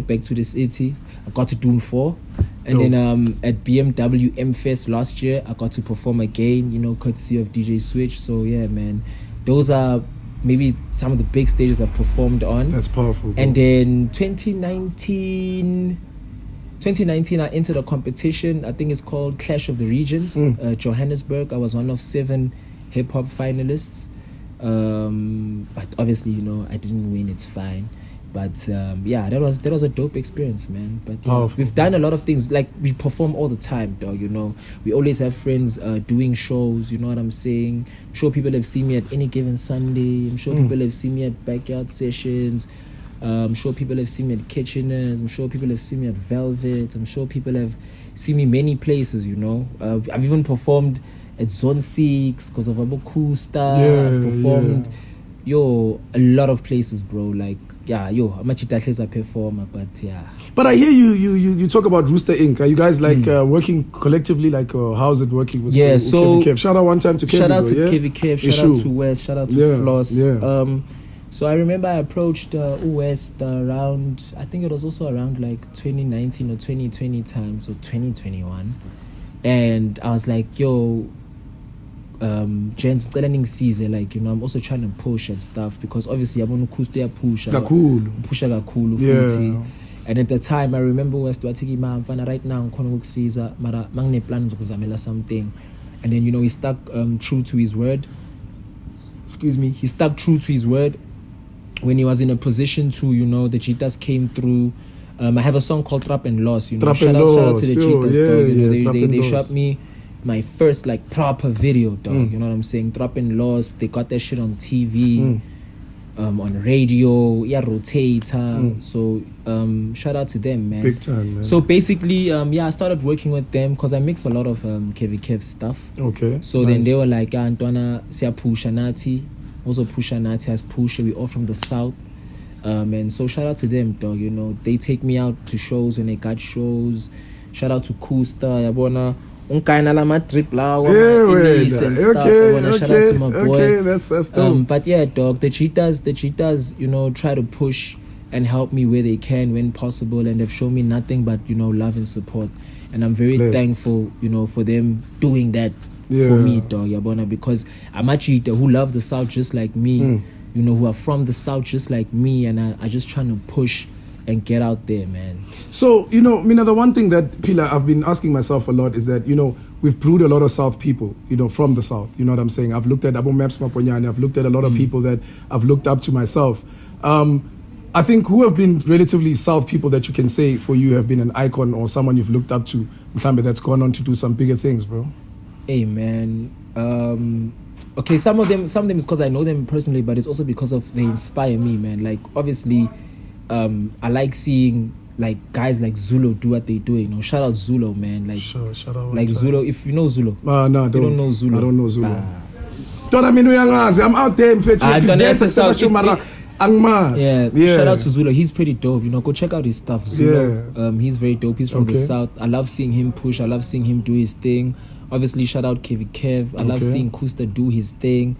Speaker 3: Back to the City I got to Doom 4, and
Speaker 1: Dope.
Speaker 3: then at BMW M Fest last year I got to perform again, you know, courtesy of DJ Switch. So yeah, man, those are maybe some of the big stages I've performed on.
Speaker 1: That's powerful, bro.
Speaker 3: And then 2019 I entered a competition. I think it's called Clash of the Regions, Johannesburg. I was one of 7 hip hop finalists, but obviously, you know, I didn't win. It's fine. But yeah, that was a dope experience, man. But yeah,
Speaker 1: Powerful.
Speaker 3: we've done a lot of things. Like, we perform all the time, dog. You know, we always have friends doing shows. You know what I'm saying? I'm sure people have seen me at Any Given Sunday. I'm sure people have seen me at backyard sessions. I'm sure people have seen me at Kitcheners. I'm sure people have seen me at Velvet. I'm sure people have seen me many places, you know. I've even performed at Zone 6 because of Abu Cool Star.
Speaker 1: Yeah,
Speaker 3: I've performed, a lot of places, bro. Like, yeah, I'm a chita performer, but yeah.
Speaker 1: But I hear you talk about Rooster Inc. Are you guys like working collectively? Like, how's it working with
Speaker 3: Yeah,
Speaker 1: with
Speaker 3: so-
Speaker 1: Kevin Kev? Shout out one time to Kevin.
Speaker 3: Shout out
Speaker 1: bro,
Speaker 3: to
Speaker 1: yeah?
Speaker 3: Kevin Kev, shout
Speaker 1: Issue.
Speaker 3: out to West, shout out to
Speaker 1: Yeah,
Speaker 3: Floss.
Speaker 1: yeah.
Speaker 3: So I remember I approached West around, I think it was also around like 2019 or 2020 times, or 2021. And I was like, yo, gents, like, you know, I'm also trying to push and stuff, because obviously I want to push kakhulu
Speaker 1: Yeah.
Speaker 3: futhi. And at the time I remember West wathi mfana right now ngikhona ukukusiza mara mangine plan zokuzamela something. And then, you know, he stuck true to his word. He stuck true to his word when he was in a position to, you know, the Cheetahs came through. I have a song called Trap and Loss, you know.
Speaker 1: Trap and
Speaker 3: Shout out
Speaker 1: Loss,
Speaker 3: to the
Speaker 1: yo,
Speaker 3: Cheetahs,
Speaker 1: yeah,
Speaker 3: dog. You know,
Speaker 1: yeah, Trap
Speaker 3: they
Speaker 1: and Loss.
Speaker 3: shot me my first like proper video, dog. You know what I'm saying? Trap and Loss. They got that shit on TV, on radio, rotator. So shout out to them, man.
Speaker 1: Big time, man.
Speaker 3: So basically, I started working with them because I mix a lot of Kev stuff.
Speaker 1: Okay.
Speaker 3: So
Speaker 1: nice.
Speaker 3: then they were like, Antwana siya Pusha Nati. Also Pusha Nati has Pusha. We all from the south. And so shout out to them, dog. You know, they take me out to shows when they got shows. Shout out to Kusta, Yabona. Unkaina lama trip la
Speaker 1: Yeah, wait.
Speaker 3: and stuff.
Speaker 1: Okay,
Speaker 3: I wanna shout out to my boy.
Speaker 1: okay, that's dope.
Speaker 3: But yeah, dog, the cheetahs, you know, try to push and help me where they can when possible, and they've shown me nothing but, you know, love and support. And I'm very
Speaker 1: Blessed.
Speaker 3: thankful, you know, for them doing that
Speaker 1: Yeah.
Speaker 3: for me, dog, Yabona, because I'm a cheetah who love the South just like me, you know, who are from the South just like me, and I just trying to push and get out there, man.
Speaker 1: So, you know, Mina, the one thing that, Pila, I've been asking myself a lot is that, you know, we've brewed a lot of South people, you know, from the South. You know what I'm saying? I've looked at Abu Maps Maponyane. I've looked at a lot of people that I've looked up to myself. I think who have been relatively South people that you can say for you have been an icon or someone you've looked up to, Mhlambe, that's gone on to do some bigger things, bro?
Speaker 3: Hey, man. Okay, some of them is because I know them personally, but it's also because of they inspire me, man. Like, obviously, I like seeing like guys like Zulu do what they do. You know, shout out Zulu, man. Like,
Speaker 1: Sure, shout out.
Speaker 3: like Zulu. If you know Zulu,
Speaker 1: No,
Speaker 3: you don't know Zulu.
Speaker 1: I don't know Zulu.
Speaker 3: Ah.
Speaker 1: Don't I mean I'm out there in fact.
Speaker 3: Don't answer South. Yeah, shout out to Zulu. He's pretty dope. You know, go check out his stuff. Zulu, he's very dope. He's from the South. I love seeing him push. I love seeing him do his thing. Obviously, shout out Kev. I love seeing Kusta do his thing.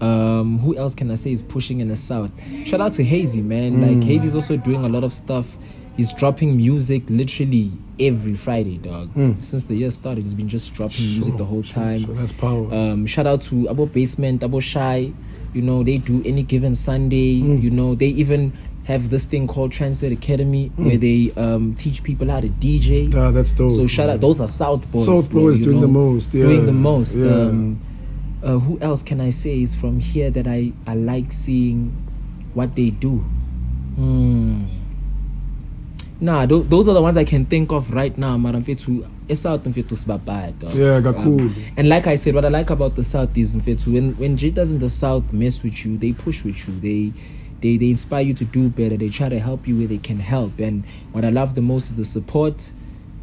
Speaker 3: Who else can I say is pushing in the South? Shout out to Hazy, man. Like, Hazy's also doing a lot of stuff. He's dropping music literally every Friday, dog. Since the year started, he's been just dropping music the whole time.
Speaker 1: Sure, that's power.
Speaker 3: Shout out to Abo Basement, Abo Shy. You know, they do Any Given Sunday. You know, they even have this thing called Transit Academy where they teach people how to DJ.
Speaker 1: That's dope.
Speaker 3: So shout out, those are South boys.
Speaker 1: South
Speaker 3: bro,
Speaker 1: boys
Speaker 3: you
Speaker 1: doing
Speaker 3: know,
Speaker 1: the most. Yeah.
Speaker 3: Doing the most.
Speaker 1: Yeah.
Speaker 3: Who else can I say is from here that I like seeing what they do? Nah, those are the ones I can think of right now.
Speaker 1: Yeah, cool.
Speaker 3: And like I said, what I like about the South is when Jitas in the South mess with you, they push with you. They inspire you to do better. They try to help you where they can help. And what I love the most is the support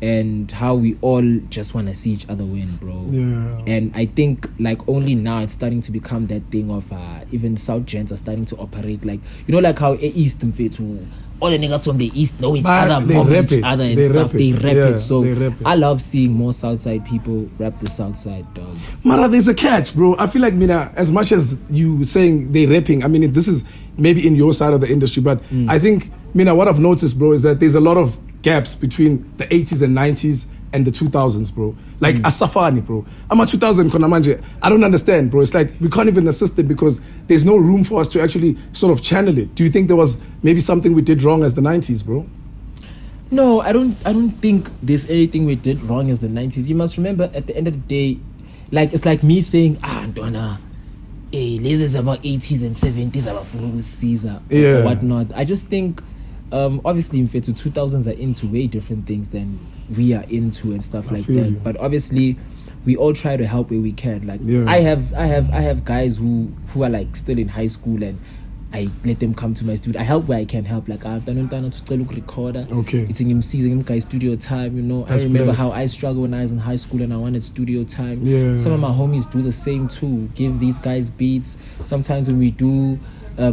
Speaker 3: and how we all just want to see each other win, bro.
Speaker 1: Yeah.
Speaker 3: And I think like only now it's starting to become that thing of even South gents are starting to operate like, you know, like how East and Fetu, all the niggas from the East know each other,
Speaker 1: they
Speaker 3: mob
Speaker 1: rap
Speaker 3: each
Speaker 1: it.
Speaker 3: other and
Speaker 1: They
Speaker 3: stuff.
Speaker 1: rap it.
Speaker 3: They rap
Speaker 1: Yeah,
Speaker 3: it. So
Speaker 1: they rap it.
Speaker 3: I love seeing more Southside people rap the Southside, dog.
Speaker 1: Mara, there's a catch, bro. I feel like, Mina, as much as you saying they rapping, I mean, this is maybe in your side of the industry, but I think, Mina, what I've noticed, bro, is that there's a lot of gaps between the 80s and 90s and the 2000s, bro. Like Asafani, bro. I'm a 2000 Konamanje. I don't understand, bro. It's like we can't even assist it because there's no room for us to actually sort of channel it. Do you think there was maybe something we did wrong as the 90s, bro?
Speaker 3: No, I don't think there's anything we did wrong as the 90s. You must remember at the end of the day, like it's like me saying, Ndona, this is about 80s and 70s about Fungu Caesar or whatnot. I just think obviously in fact 2000s are into way different things than we are into and stuff like that.
Speaker 1: You.
Speaker 3: But obviously we all try to help where we can. Like
Speaker 1: Yeah.
Speaker 3: I have guys who are like still in high school and I let them come to my studio. I help where I can help. Like I've done to look recorder.
Speaker 1: Okay.
Speaker 3: It's in him season guy studio time, you know.
Speaker 1: That's
Speaker 3: I remember
Speaker 1: blessed.
Speaker 3: how I struggled when I was in high school and I wanted studio time.
Speaker 1: Yeah.
Speaker 3: Some of my homies do the same too. Give these guys beats. Sometimes when we do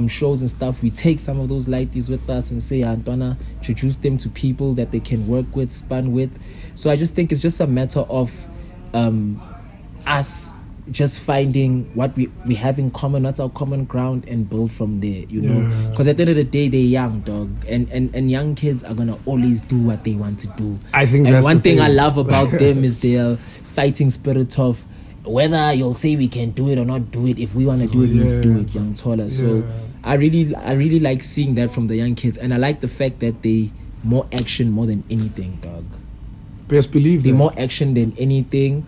Speaker 3: shows and stuff, we take some of those lighties with us and say, Antwana, introduce them to people that they can work with, span with. So I just think it's just a matter of us just finding what we have in common, what's our common ground, and build from there, you know. Because at the end of the day, they're young, dog, and young kids are gonna always do what they want to do.
Speaker 1: I think
Speaker 3: and
Speaker 1: that's
Speaker 3: one
Speaker 1: the
Speaker 3: thing
Speaker 1: thing.
Speaker 3: I love about them is their fighting spirit of whether you'll say we can do it or not do it. If we want to do it, we'll do it, young taller. So I really like seeing that from the young kids, and I like the fact that they more action more than anything, dog.
Speaker 1: Best believe
Speaker 3: They
Speaker 1: that.
Speaker 3: more action than anything.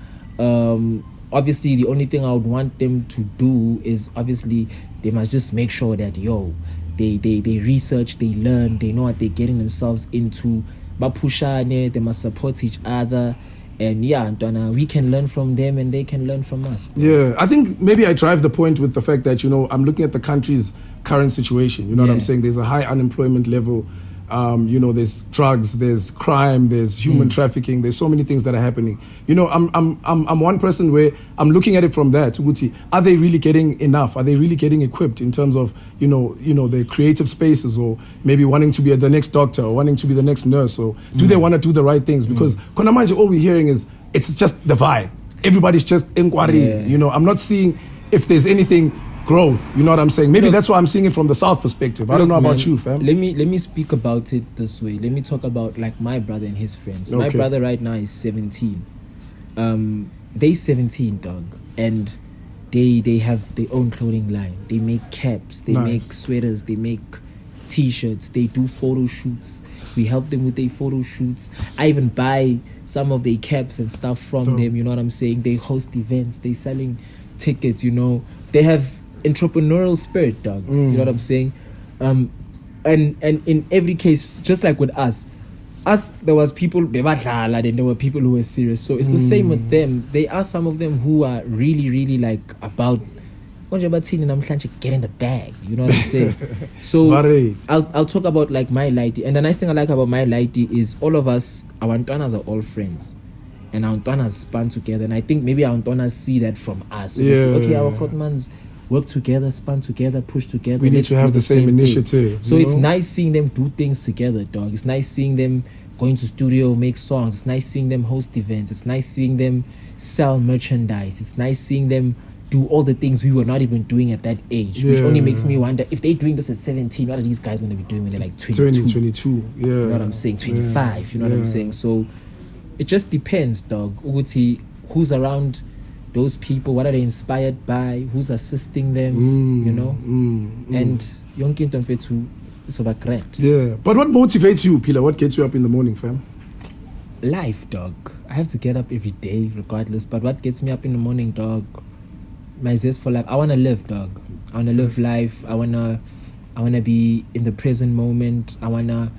Speaker 3: Obviously, the only thing I would want them to do is obviously they must just make sure that they research, they learn, they know what they're getting themselves into. Bapushane, they must support each other. And Antwana, we can learn from them and they can learn from us. Bro.
Speaker 1: Yeah, I think maybe I drive the point with the fact that, you know, I'm looking at the country's current situation. You know what I'm saying? There's a high unemployment level. You know, there's drugs, there's crime, there's human trafficking. There's so many things that are happening. You know, I'm one person where I'm looking at it from that. Uguti, are they really getting enough? Are they really getting equipped in terms of, you know, the creative spaces, or maybe wanting to be the next doctor or wanting to be the next nurse? Or do they want to do the right things? Because Konamanje, all we're hearing is it's just the vibe. Everybody's just inquiry.
Speaker 3: Yeah.
Speaker 1: You know, I'm not seeing if there's anything growth. You know what I'm saying? Maybe that's why I'm seeing it from the South perspective. I don't know about
Speaker 3: Man,
Speaker 1: you, fam.
Speaker 3: Let me speak about it this way. Let me talk about like my brother and his friends. My
Speaker 1: Okay.
Speaker 3: brother right now is 17. They 17, dog, and they have their own clothing line. They make caps, they
Speaker 1: Nice.
Speaker 3: make sweaters, they make t-shirts, they do photo shoots. We help them with their photo shoots. I even buy some of their caps and stuff from
Speaker 1: Dope.
Speaker 3: them. You know what I'm saying? They host events. They selling tickets. You know, they have entrepreneurial spirit, dog. You know what I'm saying? And in every case, just like with us, there was people bebadlala, then there were people who were serious. So it's the same with them. There are some of them who are really like about get in the bag. You know what I'm saying? So
Speaker 1: Right.
Speaker 3: I'll talk about like my lighty. And the nice thing I like about my lighty is all of us, our Antonas are all friends. And our Antonas span together. And I think maybe our Antonas see that from us. So okay, our Hotmans work together, span together, push together.
Speaker 1: We need
Speaker 3: Let's
Speaker 1: to have
Speaker 3: do
Speaker 1: the same
Speaker 3: thing.
Speaker 1: initiative,
Speaker 3: So
Speaker 1: you
Speaker 3: it's
Speaker 1: know?
Speaker 3: nice seeing them do things together, dog. It's nice seeing them going to studio, make songs. It's nice seeing them host events. It's nice seeing them sell merchandise. It's nice seeing them do all the things we were not even doing at that age, which only makes me wonder if they're doing this at 17, what are these guys going to be doing when they're like 22?
Speaker 1: 22, yeah.
Speaker 3: You know what I'm saying? 25, you know what I'm saying? So it just depends, dog. Uguti, who's around those people? What are they inspired by? Who's assisting them? You know? And yonke into mfethu izoba great.
Speaker 1: Yeah. But what motivates you, Pila? What gets you up in the morning, fam?
Speaker 3: Life, dog. I have to get up every day regardless. But what gets me up in the morning, dog? my zest for life. I wanna live, dog. I wanna live life. I wanna be in the present moment. I wanna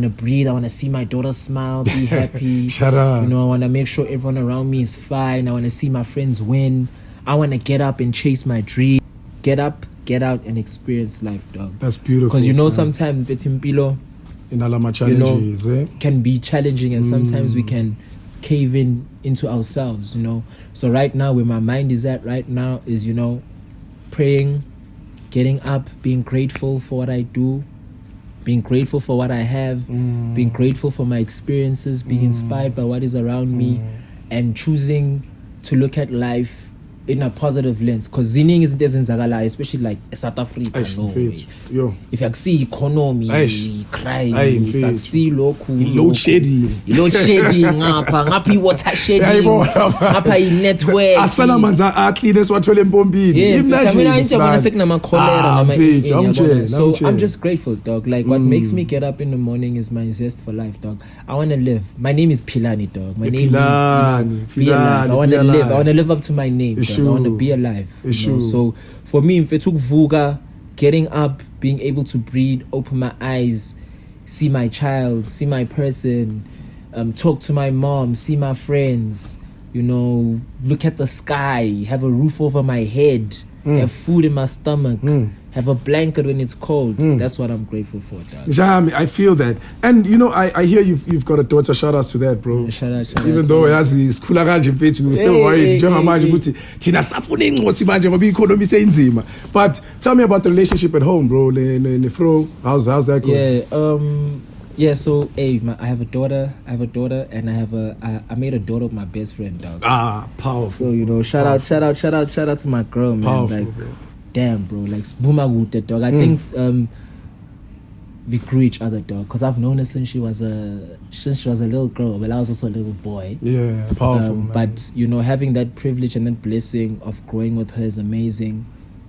Speaker 3: breathe. I wanna see my daughter smile, be happy.
Speaker 1: Shut up.
Speaker 3: You know, I wanna make sure everyone around me is fine. I wanna see my friends win. I wanna get up and chase my dream. Get up, get out, and experience life, dog.
Speaker 1: That's beautiful.
Speaker 3: Because you know, sometimes Betimpilo,
Speaker 1: in Alama challenges,
Speaker 3: can be challenging, and sometimes we can cave into ourselves, you know. So right now, where my mind is at right now is, you know, praying, getting up, being grateful for what I do, being grateful for what I have, being grateful for my experiences, being inspired by what is around me, and choosing to look at life in a positive lens. Because zining is ezenzakalayo, especially like South Africa.
Speaker 1: Yo.
Speaker 3: If I see economy crying, if I see local
Speaker 1: load shedding
Speaker 3: ngapha water shedding, ngapha network
Speaker 1: asala manzi cleaners wathole empompini.
Speaker 3: So I'm just grateful, dog. Like what makes me get up in the morning is my zest for life, dog. I want to live. My name is Pilani, dog. My name is Be Alive. I want to live. I want to live up to my name, dog. I want to be alive. You know? So for me, if it took Vuga, getting up, being able to breathe, open my eyes, see my child, see my person, talk to my mom, see my friends, you know, look at the sky, have a roof over my head, have food in my stomach, have a blanket when it's cold. That's what I'm grateful for, dog.
Speaker 1: Jami, I feel that. And you know, I hear you've got a daughter. Shout out to that, bro.
Speaker 3: Shout out.
Speaker 1: Even though as we were still worried. But tell me about the relationship at home, bro. How's that going?
Speaker 3: Yeah, so I have a daughter, and I made a daughter with my best friend, dog.
Speaker 1: Powerful.
Speaker 3: So you know, shout out to my girl, man.
Speaker 1: Powerful,
Speaker 3: like,
Speaker 1: bro.
Speaker 3: Damn, bro, like Boomaguta, dog. I think we grew each other, dog, because I've known her since she was a little girl. Well, I was also a little boy.
Speaker 1: Yeah, powerful. Man.
Speaker 3: But you know, having that privilege and that blessing of growing with her is amazing.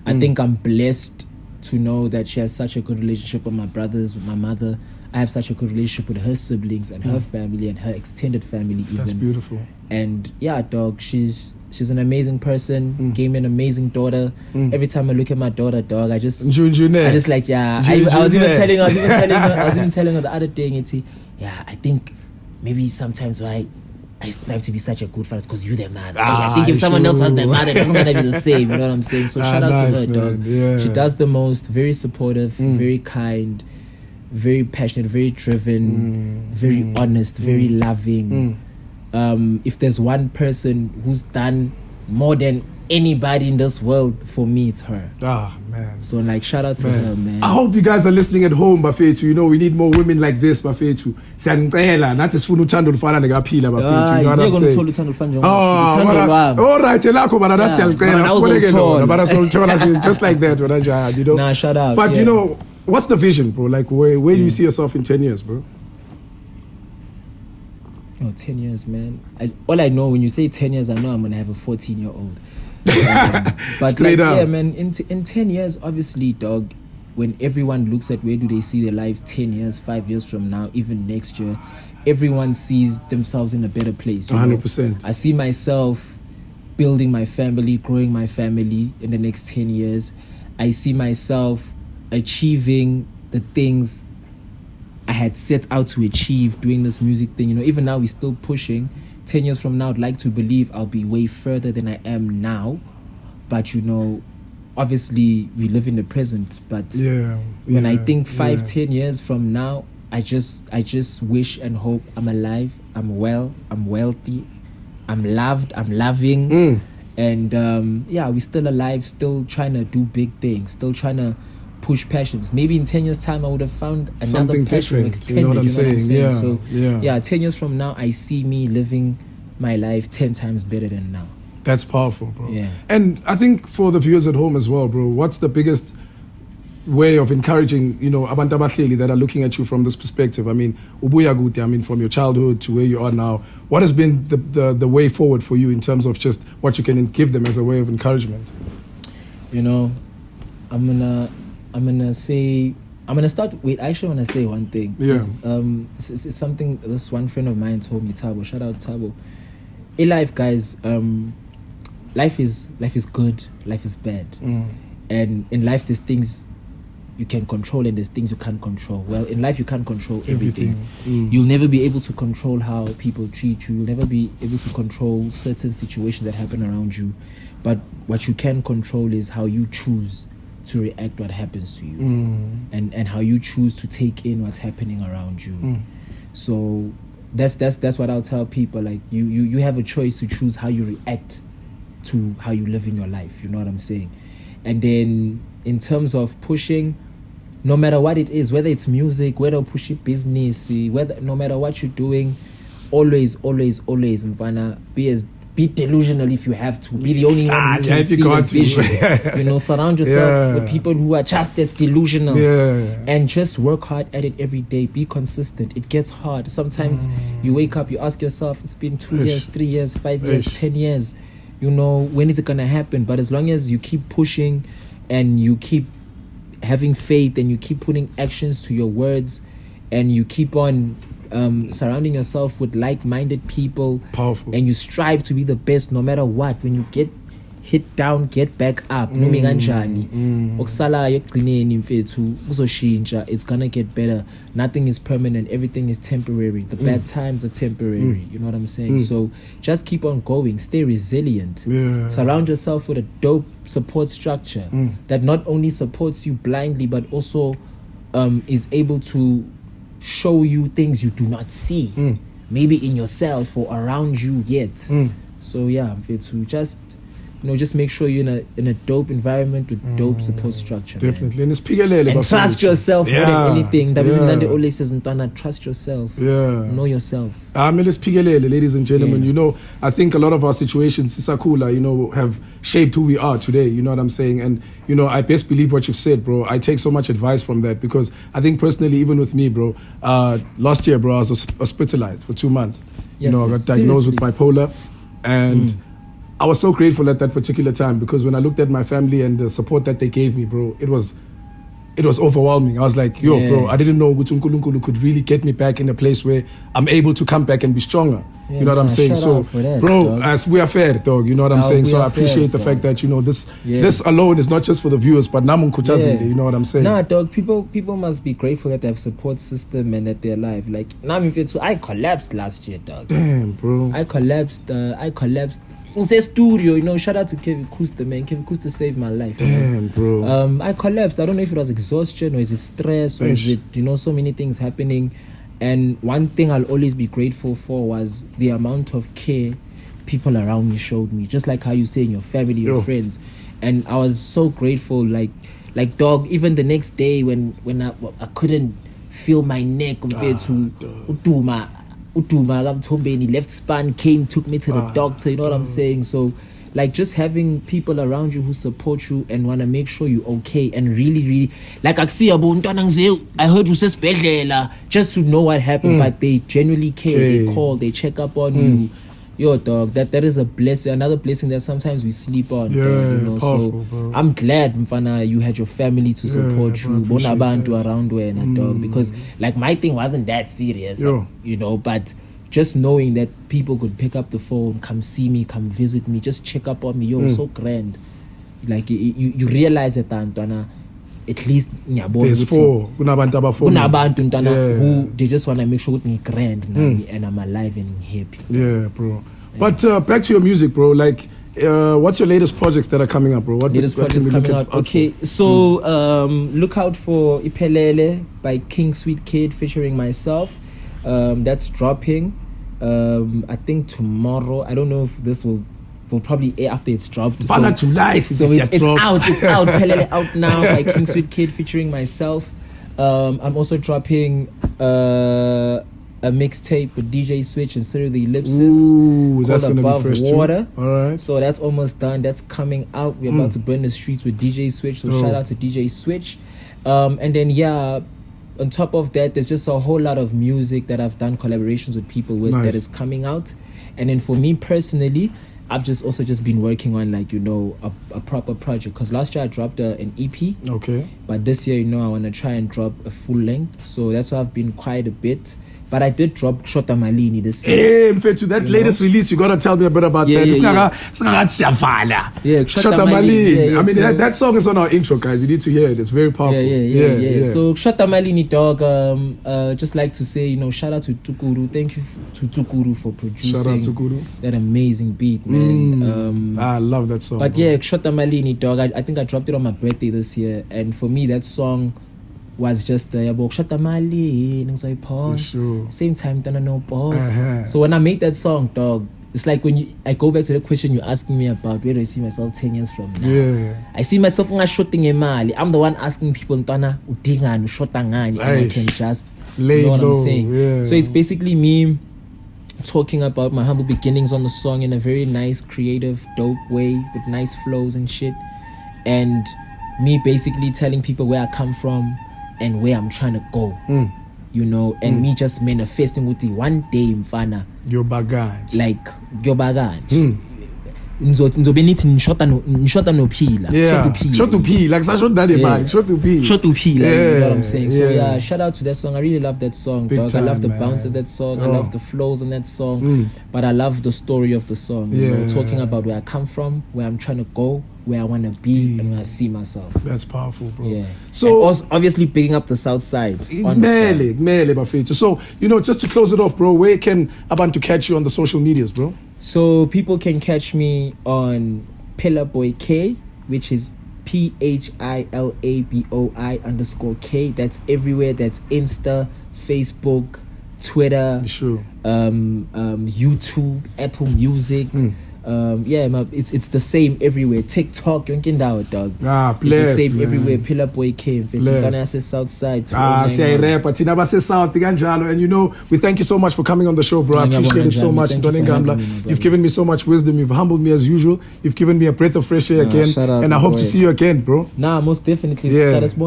Speaker 3: I think I'm blessed to know that she has such a good relationship with my brothers, with my mother. I have such a good relationship with her siblings and her family and her extended family even.
Speaker 1: That's beautiful.
Speaker 3: And yeah, dog, she's an amazing person, gave me an amazing daughter. Every time I look at my daughter, dog, I just like, yeah. I was even telling her the other day, I think maybe sometimes why I strive to be such a good father because you're their mother. I think if someone else was their mother, it doesn't gonna be the same. You know what I'm saying? So shout out to her, dog.
Speaker 1: Yeah.
Speaker 3: She does the most. Very supportive, very kind, very passionate, very driven, very honest, very loving. If there's one person who's done more than anybody in this world, for me it's her.
Speaker 1: Man.
Speaker 3: So like, shout out to her, man.
Speaker 1: I hope you guys are listening at home, Bafethu. You know, we need more women like this, Bafethu. Siyangicela nathi sifuna uthando lufana nekaphila, Bafethu. You know what I'm saying? All right, elakho bana nathi siyangicela siboleke lona, bana soluthola just like that, wena, you know.
Speaker 3: Nah, shout out.
Speaker 1: But you know, what's the vision, bro? Like where do you see yourself in 10 years, bro?
Speaker 3: 10 years, man. All I know, when you say 10 years, I know I'm gonna have a 14-year-old. But
Speaker 1: straight
Speaker 3: like,
Speaker 1: up.
Speaker 3: yeah, man, in 10 years, obviously, dog, when everyone looks at where do they see their lives 10 years, 5 years from now, even next year, everyone sees themselves in a better place.
Speaker 1: 100%.
Speaker 3: I see myself building my family, growing my family in the next 10 years. I see myself achieving the things I had set out to achieve doing this music thing. You know, even now we're still pushing. 10 years from now, I'd like to believe I'll be way further than I am now. But you know, obviously we live in the present. But when I think 5-10 years from now, I just wish and hope I'm alive, I'm well, I'm wealthy, I'm loved, I'm loving. And we're still alive, still trying to do big things, still trying to push passions. Maybe in 10 years time I would have found another
Speaker 1: something
Speaker 3: passion
Speaker 1: different.
Speaker 3: extended,
Speaker 1: You know what I'm saying?
Speaker 3: So 10 years from now I see me living my life 10 times better than now.
Speaker 1: That's powerful, bro.
Speaker 3: Yeah.
Speaker 1: And I think for the viewers at home as well, bro, what's the biggest way of encouraging, you know, abantu abahleli that are looking at you from this perspective? I mean, ubuya kude, I mean, from your childhood to where you are now, what has been the way forward for you in terms of just what you can give them as a way of encouragement?
Speaker 3: You know, I'm gonna start with, I actually want to say one thing. It's something this one friend of mine told me, Tabo, shout out Tabo. In life, guys, life is good, life is bad, and in life there's things you can control and there's things you can't control. Well, in life you can't control everything. You'll never be able to control how people treat you. You'll never be able to control certain situations that happen around you. But what you can control is how you choose to react what happens to you, and how you choose to take in what's happening around you. So that's what I'll tell people. Like you have a choice to choose how you react to how you live in your life. You know what I'm saying? And then in terms of pushing, no matter what it is, whether it's music, whether pushing business, whether no matter what you're doing, always, mfana, be delusional if you have to. Be the only one who can see the vision. You know, surround yourself with people who are just as delusional. And just work hard at it every day. Be consistent. It gets hard. Sometimes you wake up, you ask yourself, it's been 2 years, 3 years, 5 years, 10 years. You know, when is it gonna happen? But as long as you keep pushing and you keep having faith and you keep putting actions to your words and you keep on surrounding yourself with like-minded people,
Speaker 1: powerful,
Speaker 3: and you strive to be the best no matter what. When you get hit down, get back up. It's gonna get better. Nothing is permanent, everything is temporary. The bad times are temporary. You know what I'm saying? So just keep on going, stay resilient, surround yourself with a dope support structure that not only supports you blindly but also is able to show you things you do not see, maybe in yourself or around you yet. So yeah, to just make sure you're in a dope environment with dope support structure.
Speaker 1: Definitely.
Speaker 3: Man. And trust yourself more than anything. That always says, trust yourself. Know yourself.
Speaker 1: Ladies and gentlemen, you know, I think a lot of our situations, Sisakula, you know, have shaped who we are today. You know what I'm saying? And, you know, I best believe what you've said, bro. I take so much advice from that because I think personally, even with me, bro, last year, bro, I was hospitalized for 2 months. I got diagnosed with bipolar, and I was so grateful at that particular time because when I looked at my family and the support that they gave me, bro, it was overwhelming. I was like, bro, I didn't know Unkulunkulu could really get me back in a place where I'm able to come back and be stronger. You know what I'm saying? So, bro, as we are fair, dog, you know what I'm saying? So I appreciate the fact that, you know, this alone is not just for the viewers, but namun kutazile, you know what I'm saying?
Speaker 3: Nah, dog, people must be grateful that they have support system and that they're alive. Like, I collapsed last year, dog.
Speaker 1: Damn, bro.
Speaker 3: I collapsed. In the studio, you know, shout out to Kevin Kuster, man. Kevin Kuster saved my life.
Speaker 1: Damn, bro.
Speaker 3: I collapsed. I don't know if it was exhaustion or is it stress or is it, you know, so many things happening. And one thing I'll always be grateful for was the amount of care people around me showed me. Just like how you say in your family, your friends. And I was so grateful. Like dog, even the next day when I couldn't feel my neck compared to Utuma, left span came, took me to the doctor, you know what I'm saying? So, like, just having people around you who support you and want to make sure you're okay and really, like, I heard you say just to know what happened, but they genuinely care, they call, they check up on you. Yo, dog, that is a blessing, another blessing that sometimes we sleep on. Dog, you know?
Speaker 1: Powerful,
Speaker 3: so
Speaker 1: bro.
Speaker 3: I'm glad, Mfana, you had your family to support you, Bonabantu around where and dog, because like my thing wasn't that serious, you know, but just knowing that people could pick up the phone, come see me, come visit me, just check up on me, so grand. Like you realize that, Antwana, at least
Speaker 1: there's kunabantu
Speaker 3: who they just want to make sure me grand and I'm alive and happy.
Speaker 1: Yeah, bro. But back to your music, bro. Like, what's your latest projects that are coming up, bro? What
Speaker 3: latest projects coming out? Okay, so look out for Iphelele by King Sweet Kid featuring myself. That's dropping. I think tomorrow. I don't know if this will probably air after it's dropped.
Speaker 1: So it's
Speaker 3: out. Pelele out now by King Sweet Kid featuring myself. I'm also dropping a mixtape with DJ Switch and Cyril the Ellipsis.
Speaker 1: Ooh, that's gonna
Speaker 3: Above
Speaker 1: be fresh
Speaker 3: Water.
Speaker 1: All right.
Speaker 3: So that's almost done. That's coming out. We're about to burn the streets with DJ Switch. So shout out to DJ Switch. And then on top of that, there's just a whole lot of music that I've done collaborations with people with that is coming out. And then for me personally, I've just been working on, like, you know, a proper project. Because last year I dropped an EP.
Speaker 1: Okay.
Speaker 3: But this year, you know, I want to try and drop a full length. So that's why I've been quite a bit But I did drop Shota Malini this year.
Speaker 1: Hey, Mfethu, that latest release, you gotta tell me a bit about that.
Speaker 3: Yeah,
Speaker 1: Shota Malini. I mean, that song is on our intro, guys. You need to hear it. It's very powerful.
Speaker 3: Yeah. So Shota Malini, dog. Just like to say, shout out to Tukuru. Thank you to Tukuru for producing that amazing beat, man.
Speaker 1: I love that song.
Speaker 3: But yeah, Shota Malini, dog. I think I dropped it on my birthday this year, and for me, that song was just the Shota Malini, same time, no pause. So when I made that song, dog, it's like when I go back to the question you're asking me about, where do I see myself 10 years from now?
Speaker 1: Yeah.
Speaker 3: I see myself shooting a mali. I'm the one asking people, Ntwana, udinga, shotangani, and I can just,
Speaker 1: lay
Speaker 3: what
Speaker 1: low.
Speaker 3: I'm saying?
Speaker 1: Yeah.
Speaker 3: So it's basically me talking about my humble beginnings on the song in a very nice, creative, dope way with nice flows and shit. And me basically telling people where I come from and where I'm trying to go. And me just manifesting with the one day mfana
Speaker 1: Your bagage.
Speaker 3: like your bagage. Nzobe nithi nishota nophila.
Speaker 1: Shot to pee. Like shot daddy bag. Shot to pee.
Speaker 3: Shot to pee, like, you know what I'm saying? So
Speaker 1: Yeah.
Speaker 3: shout out to that song. I really love that song,
Speaker 1: Big
Speaker 3: dog.
Speaker 1: time,
Speaker 3: I love the
Speaker 1: man.
Speaker 3: bounce of that song. I love the flows in that song. But I love the story of the song. Talking about where I come from, where I'm trying to go, where I want to be, and where I see myself.
Speaker 1: That's powerful, bro.
Speaker 3: Yeah.
Speaker 1: So
Speaker 3: and also, obviously picking up the south side. On the song.
Speaker 1: Mele, Bafethu. So, just to close it off, bro, where can Abantu catch you on the social medias, bro?
Speaker 3: So people can catch me on Pillar Boy K, which is PHILABOI_K. That's everywhere. That's Insta, Facebook, Twitter, YouTube, Apple Music. It's the same everywhere. TikTok, you're getting down, dog. It's the same
Speaker 1: man.
Speaker 3: everywhere. Pillar Boy K. It's Ghana South Side.
Speaker 1: And we thank you so much for coming on the show, bro. I appreciate it so much. You've given me so much wisdom. You've humbled me as usual. You've given me a breath of fresh air again. And I hope to see you again, bro.
Speaker 3: Most definitely.
Speaker 1: Yeah.
Speaker 3: I see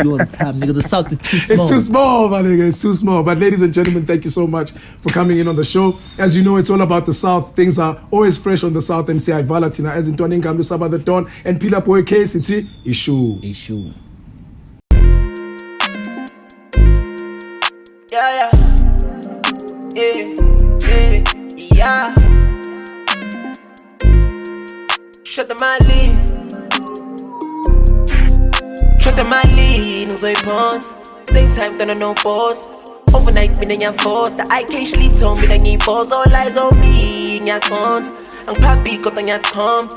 Speaker 3: you all the time, nigga. The South is too small.
Speaker 1: It's too small, my nigga. It's too small. But ladies and gentlemen, thank you so much for coming in on the show. As you know, it's all about the South. Things are always fresh on the South. MCI Valatina, as in Ntwana Ngamlu, Sabba the Don, and Pillar Boy K City. Issue.
Speaker 2: Yeah. Shut the Mali, pause. Same time, no pause. Overnight, me and your force. The I can't sleep, told me that you pause. All eyes on me, in your cons. I'm papi, got on your thumb.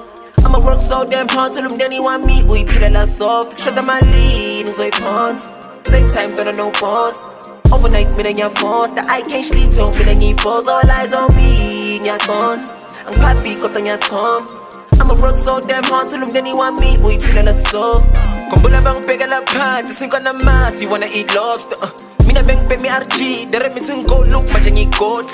Speaker 2: I'ma work so damn hard till them then you want me. We peel a soft. Shut the Mali, pause. Same time, no pause. Overnight, me and your force. The I can't sleep, told me that you pause. All eyes on me, in your cons. I'm papi, got on your thumb. I'ma work so damn hard till them then you want me. We peel a soft. Kumbula bang pega la pat, sink on the mass. You wanna eat lobster? Mina bang pay me RG, the remington go look, majang gold.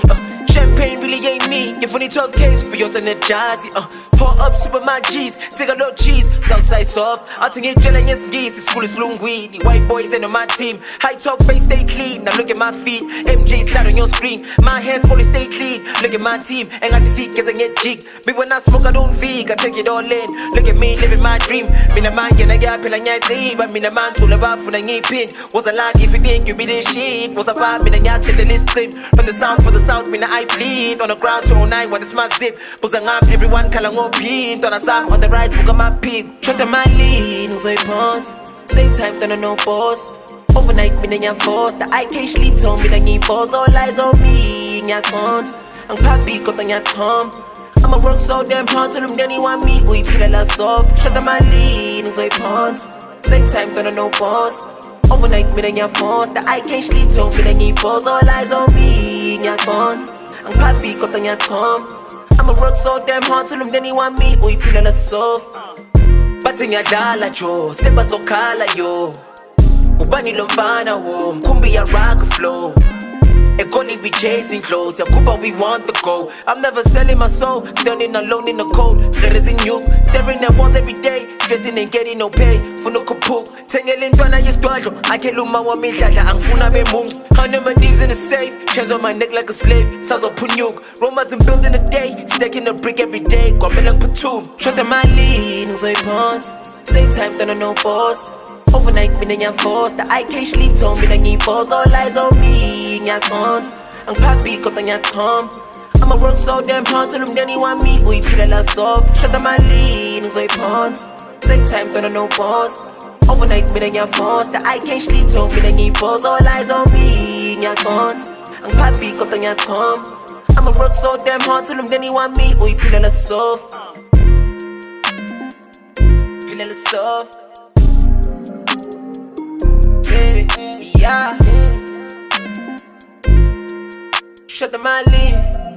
Speaker 2: Champagne really ain't me. Give only 12Ks, beyond the jazzy. Pour up super my G's, cigarette cheese, Southside soft. I think it's jelly and skis, it's school is lungui. The white boys in on my team. High top face stay clean. Now look at my feet. MJ slide on your screen. My hands always stay clean. Look at my team. Ain't got to see cause I get jig. Big when I smoke, I don't vegan. I take it all in. Look at me living my dream. Mina man get a gap in a nyati. But mina man pull about for the pin. Was a lot if you think you be this shit. Was about mina nyas get the list trim. From the south for the south, mina I bleed. On the ground to all night, what is my zip? Buzangam, everyone kalang pin. On a song on the rise, book on my peak. Shut the Mali, pause. Same time, no pause. Overnight, me and your force. The I can't sleep, told me that you pause. All eyes on me, in your cons. I'm papi, got on your thumb. I'ma work so damn hard till them then you want me. We peel a soft. Shut the Mali, pause. Same time, no pause. Overnight, me and your force. The I can't sleep, told me that you pause. All eyes on me, in your cons. I'm papi, got on your thumb. I'ma work so damn hard till them then you want me. We peel a soft. But in your dollar, Joe, Sabba so kala yo. Ubani lomfana wo, mkumbi ya rock flow. A goalie we chasing close, Yakuba we want the goal. I'm never selling my soul, standing alone in the cold. There is in you, staring at walls every day, stressing and getting no pay. For no kaput, Tengel Ntwana yisdwadlo. I can't lose my one midlala, angfuna bemungu. 100 my deeps in the safe, chains on my neck like a slave. Sazo punyuk, Romas and building a day, stacking a brick every day. Kwamelang patum, shut the Mali, pause. Same time, no pause. Overnight, me na force. The I can't sleep, told me na balls. All eyes on me, nya cons. Ang papi ko tanya tom. I'ma work so damn hard till them then you want me. Boy, feel a lot soft. Shut up my lean, so it pawns. Same time, don't no boss. Overnight, me na force. The I can't sleep, told me na balls. All eyes on me, nya cons. Ang papi ko tanya tom. I'ma work so damn hard till them then you want me. Boy, feel a lot soft. Feel a lot soft. Yeah. Shut the mind in.